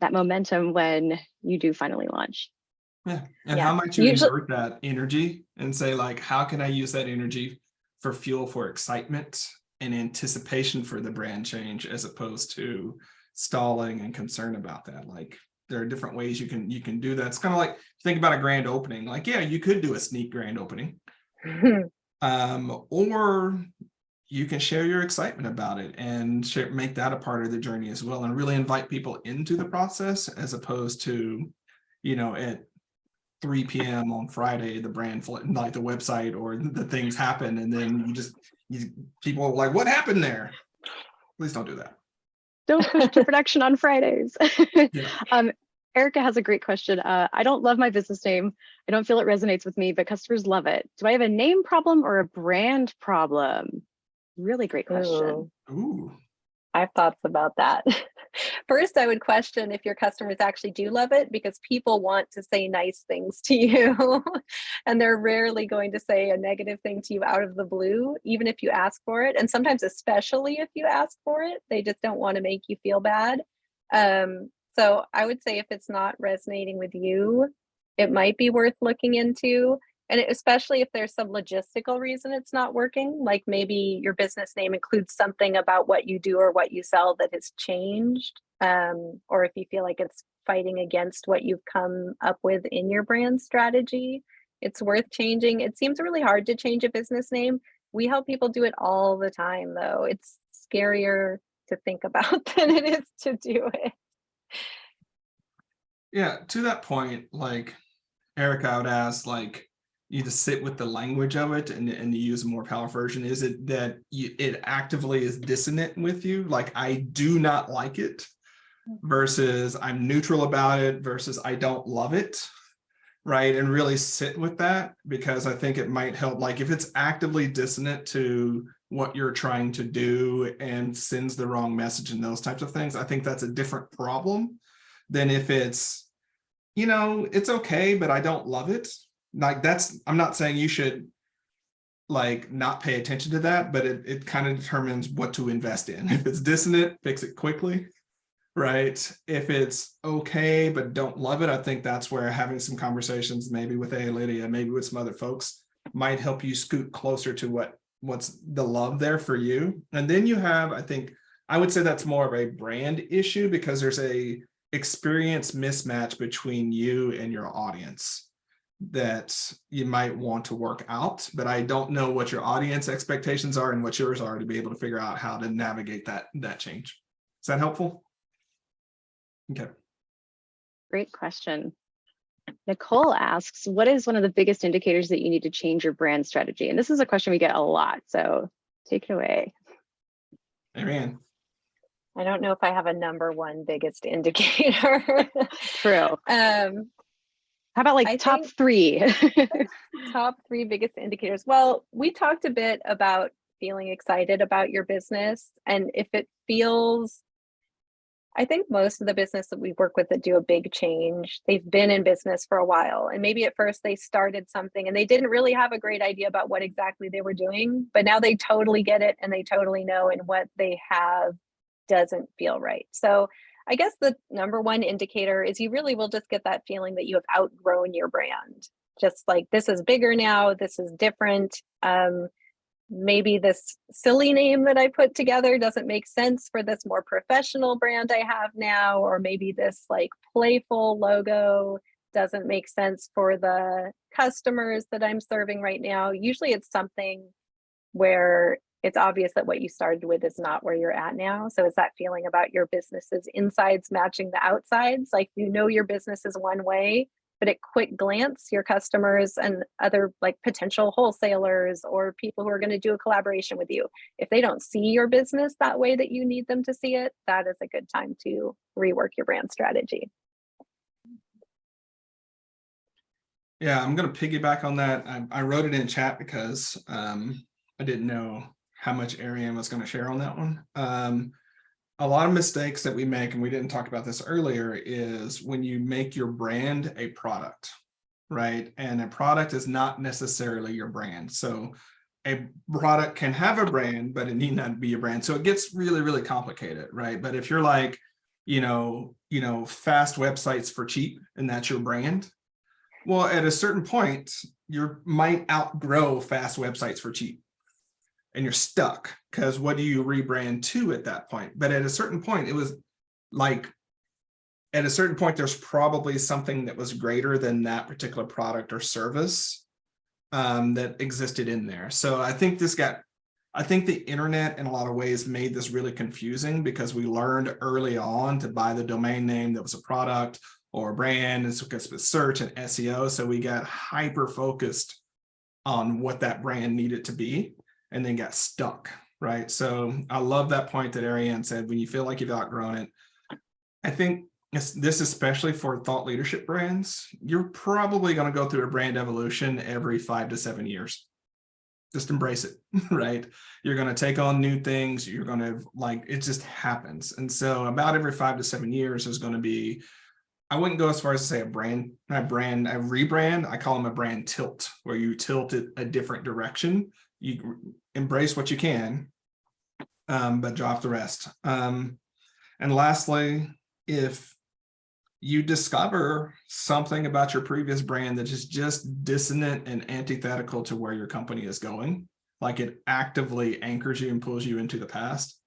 that momentum when you do finally launch. Yeah. And Yeah. how might you Usually- invert that energy and say, like, how can I use that energy for fuel for excitement and anticipation for the brand change, as opposed to stalling and concern about that? Like, there are different ways you can do that. It's kind of like, think about a grand opening. Like, yeah, you could do a sneak grand opening. Or you can share your excitement about it and make that a part of the journey as well, and really invite people into the process, as opposed to, at 3 p.m. on Friday, the brand, like the website or the things happen, and then people are like, what happened there? Please don't do that. Don't push to production on Fridays. Yeah. Erica has a great question. I don't love my business name. I don't feel it resonates with me, but customers love it. Do I have a name problem or a brand problem? Really great question. Ooh. I have thoughts about that. First, I would question if your customers actually do love it, because people want to say nice things to you and they're rarely going to say a negative thing to you out of the blue, even if you ask for it. And sometimes, especially if you ask for it, they just don't want to make you feel bad. So I would say if it's not resonating with you, it might be worth looking into. And especially if there's some logistical reason it's not working, like maybe your business name includes something about what you do or what you sell that has changed, or if you feel like it's fighting against what you've come up with in your brand strategy, it's worth changing. It seems really hard to change a business name. We help people do it all the time, though. It's scarier to think about than it is to do it. Yeah, to that point, like, Erica, I would ask, like, you just sit with the language of it and you use a more powerful version. Is it that it actively is dissonant with you? Like, I do not like it, versus I'm neutral about it, versus I don't love it, right? And really sit with that, because I think it might help. Like, if it's actively dissonant to what you're trying to do and sends the wrong message and those types of things, I think that's a different problem than if it's, it's okay, but I don't love it. Like, I'm not saying you should, like, not pay attention to that, but it kind of determines what to invest in. If it's dissonant, fix it quickly, right? If it's okay, but don't love it, I think that's where having some conversations, maybe with Aeolidia, maybe with some other folks, might help you scoot closer to what's the love there for you. And then you have, I would say that's more of a brand issue, because there's a experience mismatch between you and your audience that you might want to work out. But I don't know what your audience expectations are and what yours are, to be able to figure out how to navigate that change. Is that helpful? Okay. Great question. Nicole asks, what is one of the biggest indicators that you need to change your brand strategy? And this is a question we get a lot, so take it away. Arianne. I don't know if I have a number one biggest indicator. True. How about like top three? Top three biggest indicators. Well, we talked a bit about feeling excited about your business. And if it feels, I think most of the business that we work with that do a big change, they've been in business for a while. And maybe at first they started something and they didn't really have a great idea about what exactly they were doing, but now they totally get it and they totally know, and what they have doesn't feel right. So I guess the number one indicator is you really will just get that feeling that you have outgrown your brand. Just like, this is bigger now, this is different. Maybe this silly name that I put together doesn't make sense for this more professional brand I have now, or maybe this like playful logo doesn't make sense for the customers that I'm serving right now. Usually it's something where it's obvious that what you started with is not where you're at now. So it's that feeling about your business's insides matching the outsides. Like, your business is one way, but at quick glance, your customers and other like potential wholesalers or people who are going to do a collaboration with you, if they don't see your business that way that you need them to see it, that is a good time to rework your brand strategy. Yeah, I'm going to piggyback on that. I wrote it in chat because I didn't know how much Arianne was going to share on that one. A lot of mistakes that we make, and we didn't talk about this earlier, is when you make your brand a product, right? And a product is not necessarily your brand. So a product can have a brand, but it need not be a brand. So it gets really, really complicated, right? But if you're like, fast websites for cheap, and that's your brand, well, at a certain point, you might outgrow fast websites for cheap. And you're stuck, because what do you rebrand to at that point? But at a certain point, it was like, at a certain point, there's probably something that was greater than that particular product or service that existed in there. So I think the internet in a lot of ways made this really confusing, because we learned early on to buy the domain name that was a product or a brand, and so with search and SEO. So we got hyper focused on what that brand needed to be, and then got stuck, right? So I love that point that Arianne said, when you feel like you've outgrown it. I think this, especially for thought leadership brands, you're probably going to go through a brand evolution every 5 to 7 years. Just embrace it, right? You're going to take on new things. You're going to, like, it just happens. And so about every 5 to 7 years is going to be, I wouldn't go as far as to say a rebrand. I call them a brand tilt, where you tilt it a different direction. You embrace what you can, but drop the rest. And lastly, if you discover something about your previous brand that is just dissonant and antithetical to where your company is going, like it actively anchors you and pulls you into the past,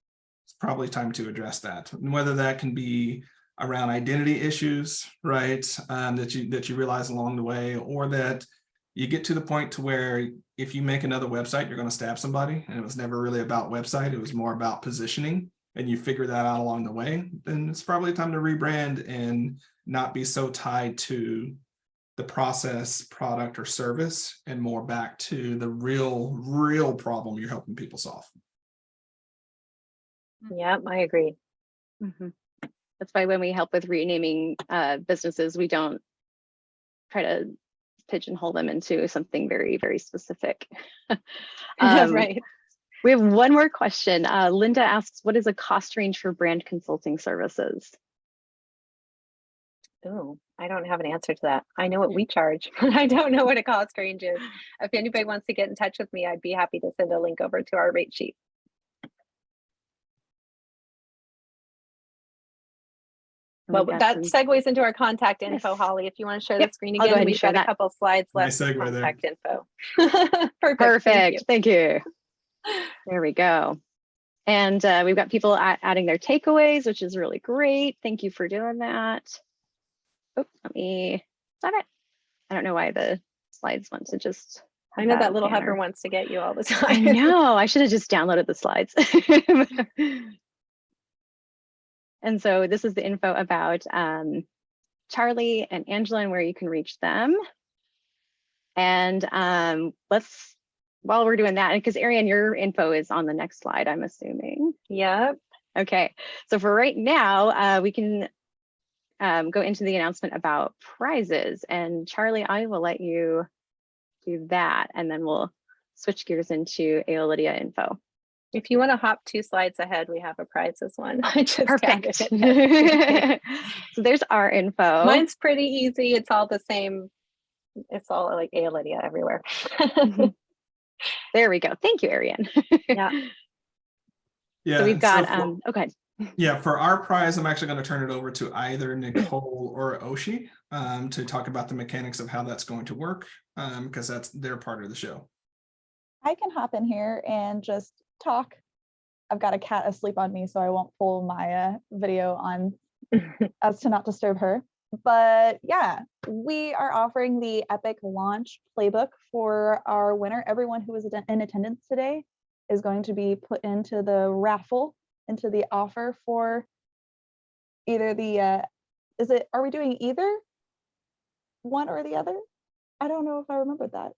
it's probably time to address that. And whether that can be around identity issues, right, that you realize along the way, or that you get to the point to where if you make another website, you're going to stab somebody, and it was never really about website, it was more about positioning, and you figure that out along the way, then it's probably time to rebrand and not be so tied to the process, product, or service, and more back to the real problem you're helping people solve. Yeah, I agree. Mm-hmm. That's why when we help with renaming businesses, we don't try to pigeonhole them into something very, very specific. Right. We have one more question. Linda asks, what is a cost range for brand consulting services? Oh, I don't have an answer to that. I know what we charge, but I don't know what a cost range is. If anybody wants to get in touch with me, I'd be happy to send a link over to our rate sheet. Well, that segues into our contact info, yes. Holly. If you want to share the screen again, we've got a couple slides left. Nice segue contact there. Info. Perfect. Thank you. There we go. And we've got people adding their takeaways, which is really great. Thank you for doing that. Oh, is that it? I don't know why the slides want to just. I know that little heifer wants to get you all the time. I know. I should have just downloaded the slides. And so this is the info about Charlie and Angela and where you can reach them. And while we're doing that, because Arianne, your info is on the next slide, I'm assuming. Yep. Okay. So for right now, we can go into the announcement about prizes. And Charlie, I will let you do that, and then we'll switch gears into Aeolidia info. If you want to hop 2 slides ahead, we have a prizes one. I just perfect. So there's our info. Mine's pretty easy. It's all the same. It's all like Aeolidia everywhere. There we go. Thank you, Arianne. Yeah. Yeah. So we've got okay. Yeah, for our prize, I'm actually going to turn it over to either Nicole or Oshi to talk about the mechanics of how that's going to work, because that's their part of the show. I can hop in here and just talk. I've got a cat asleep on me, so I won't pull my video on as to not disturb her. But yeah, we are offering the Epic Launch Playbook for our winner. Everyone who was in attendance today is going to be put into the raffle, into the offer for either the, are we doing either one or the other? I don't know if I remembered that.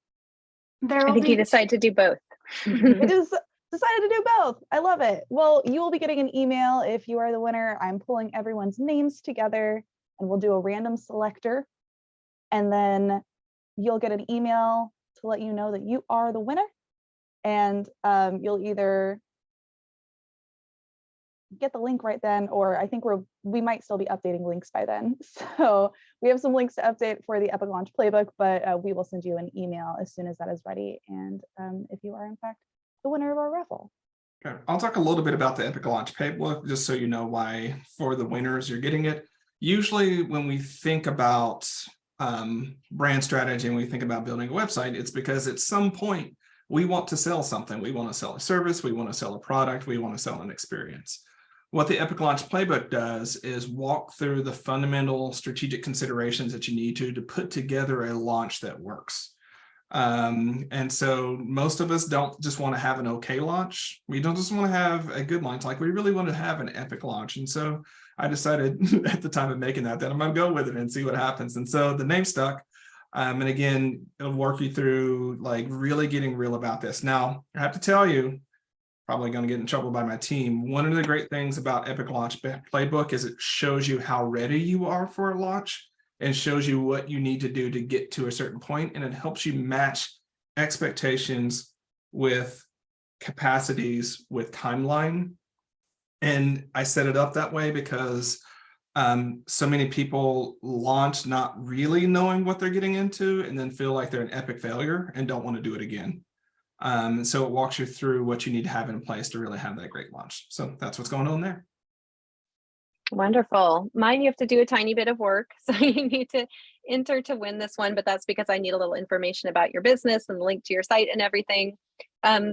I think you decided to do both. It is decided to do both. I love it. Well, you will be getting an email if you are the winner. I'm pulling everyone's names together and we'll do a random selector. And then you'll get an email to let you know that you are the winner. And you'll either get the link right then, or I think we might still be updating links by then. So we have some links to update for the Epic Launch Playbook, but we will send you an email as soon as that is ready. And if you are in fact the winner of our raffle. Okay. I'll talk a little bit about the Epic Launch Playbook, just so you know why for the winners you're getting it. Usually when we think about brand strategy and we think about building a website, it's because at some point we want to sell something. We want to sell a service, we want to sell a product, we want to sell an experience. What the Epic Launch Playbook does is walk through the fundamental strategic considerations that you need to put together a launch that works. And so most of us don't just want to have an okay launch. We don't just want to have a good launch. Like, we really want to have an epic launch. And so I decided at the time of making that I'm going to go with it and see what happens. And so the name stuck. And again, it'll work you through like really getting real about this. Now, I have to tell you, probably going to get in trouble by my team. One of the great things about Epic Launch Playbook is it shows you how ready you are for a launch and shows you what you need to do to get to a certain point, and it helps you match expectations with capacities with timeline. And I set it up that way because so many people launch not really knowing what they're getting into and then feel like they're an epic failure and don't want to do it again. So it walks you through what you need to have in place to really have that great launch. So that's what's going on there. Wonderful. Mine, you have to do a tiny bit of work. So you need to enter to win this one, but that's because I need a little information about your business and the link to your site and everything.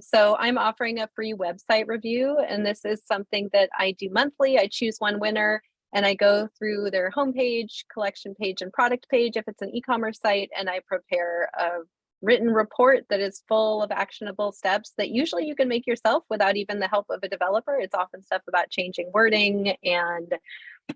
So I'm offering a free website review, and this is something that I do monthly. I choose one winner and I go through their homepage, collection page, and product page if it's an e-commerce site, and I prepare a written report that is full of actionable steps that usually you can make yourself without even the help of a developer. It's often stuff about changing wording and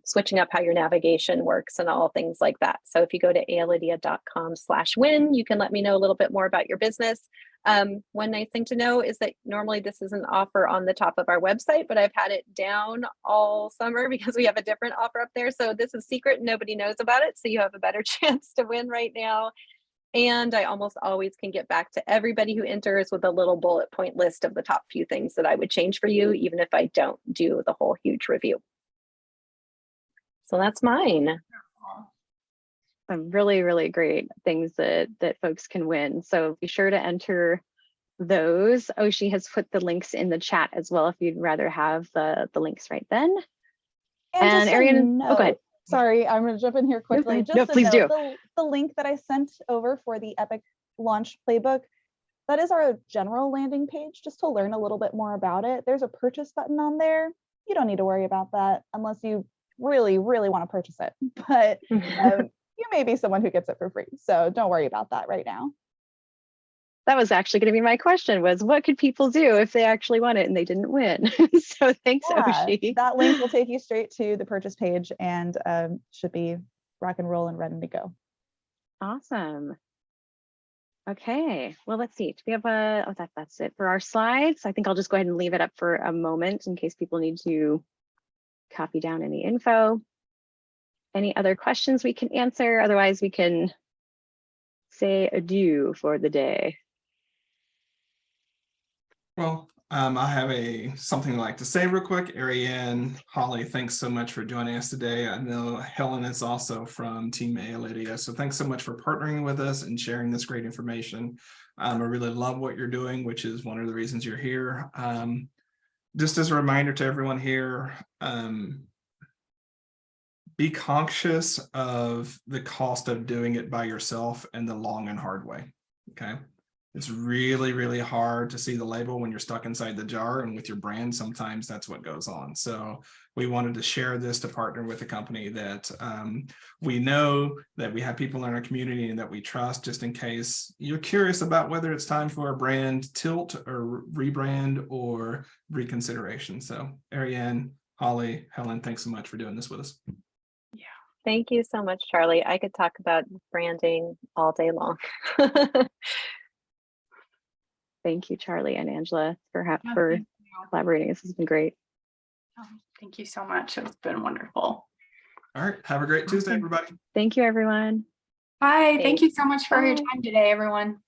switching up how your navigation works and all things like that. So if you go to aeolidia.com/win, you can let me know a little bit more about your business. One nice thing to know is that normally this is an offer on the top of our website, but I've had it down all summer because we have a different offer up there. So this is secret, nobody knows about it. So you have a better chance to win right now. And I almost always can get back to everybody who enters with a little bullet point list of the top few things that I would change for you, even if I don't do the whole huge review. So that's mine. Some really, really great things that folks can win. So be sure to enter those. Oshi has put the links in the chat as well if you'd rather have the links right then. And Arianne, oh, go ahead. Sorry, I'm going to jump in here quickly. No, please do. The link that I sent over for the Epic Launch Playbook, that is our general landing page, just to learn a little bit more about it. There's a purchase button on there. You don't need to worry about that unless you really, really want to purchase it. But you may be someone who gets it for free. So don't worry about that right now. That was actually going to be my question, was what could people do if they actually want it and they didn't win? So thanks, Oshi. That link will take you straight to the purchase page and should be rock and roll and ready to go. Awesome. Okay, well, let's see. Do we have that's it for our slides. I think I'll just go ahead and leave it up for a moment in case people need to copy down any info. Any other questions we can answer? Otherwise, we can say adieu for the day. Well, I have something I'd like to say real quick. Arianne, Holly, thanks so much for joining us today. I know Helen is also from Team Aeolidia, so thanks so much for partnering with us and sharing this great information. I really love what you're doing, which is one of the reasons you're here. Just as a reminder to everyone here, be conscious of the cost of doing it by yourself and the long and hard way, okay? It's really, really hard to see the label when you're stuck inside the jar, and with your brand, sometimes that's what goes on. So we wanted to share this to partner with a company that we know that we have people in our community and that we trust, just in case you're curious about whether it's time for a brand tilt or rebrand or reconsideration. So Arianne, Holly, Helen, thanks so much for doing this with us. Yeah. Thank you so much, Charlie. I could talk about branding all day long. Thank you, Charlie and Angela, for collaborating. This has been great. Thank you so much. It's been wonderful. All right. Have a great Tuesday, everybody. Thank you, everyone. Bye. Thank you so much for your time today, everyone.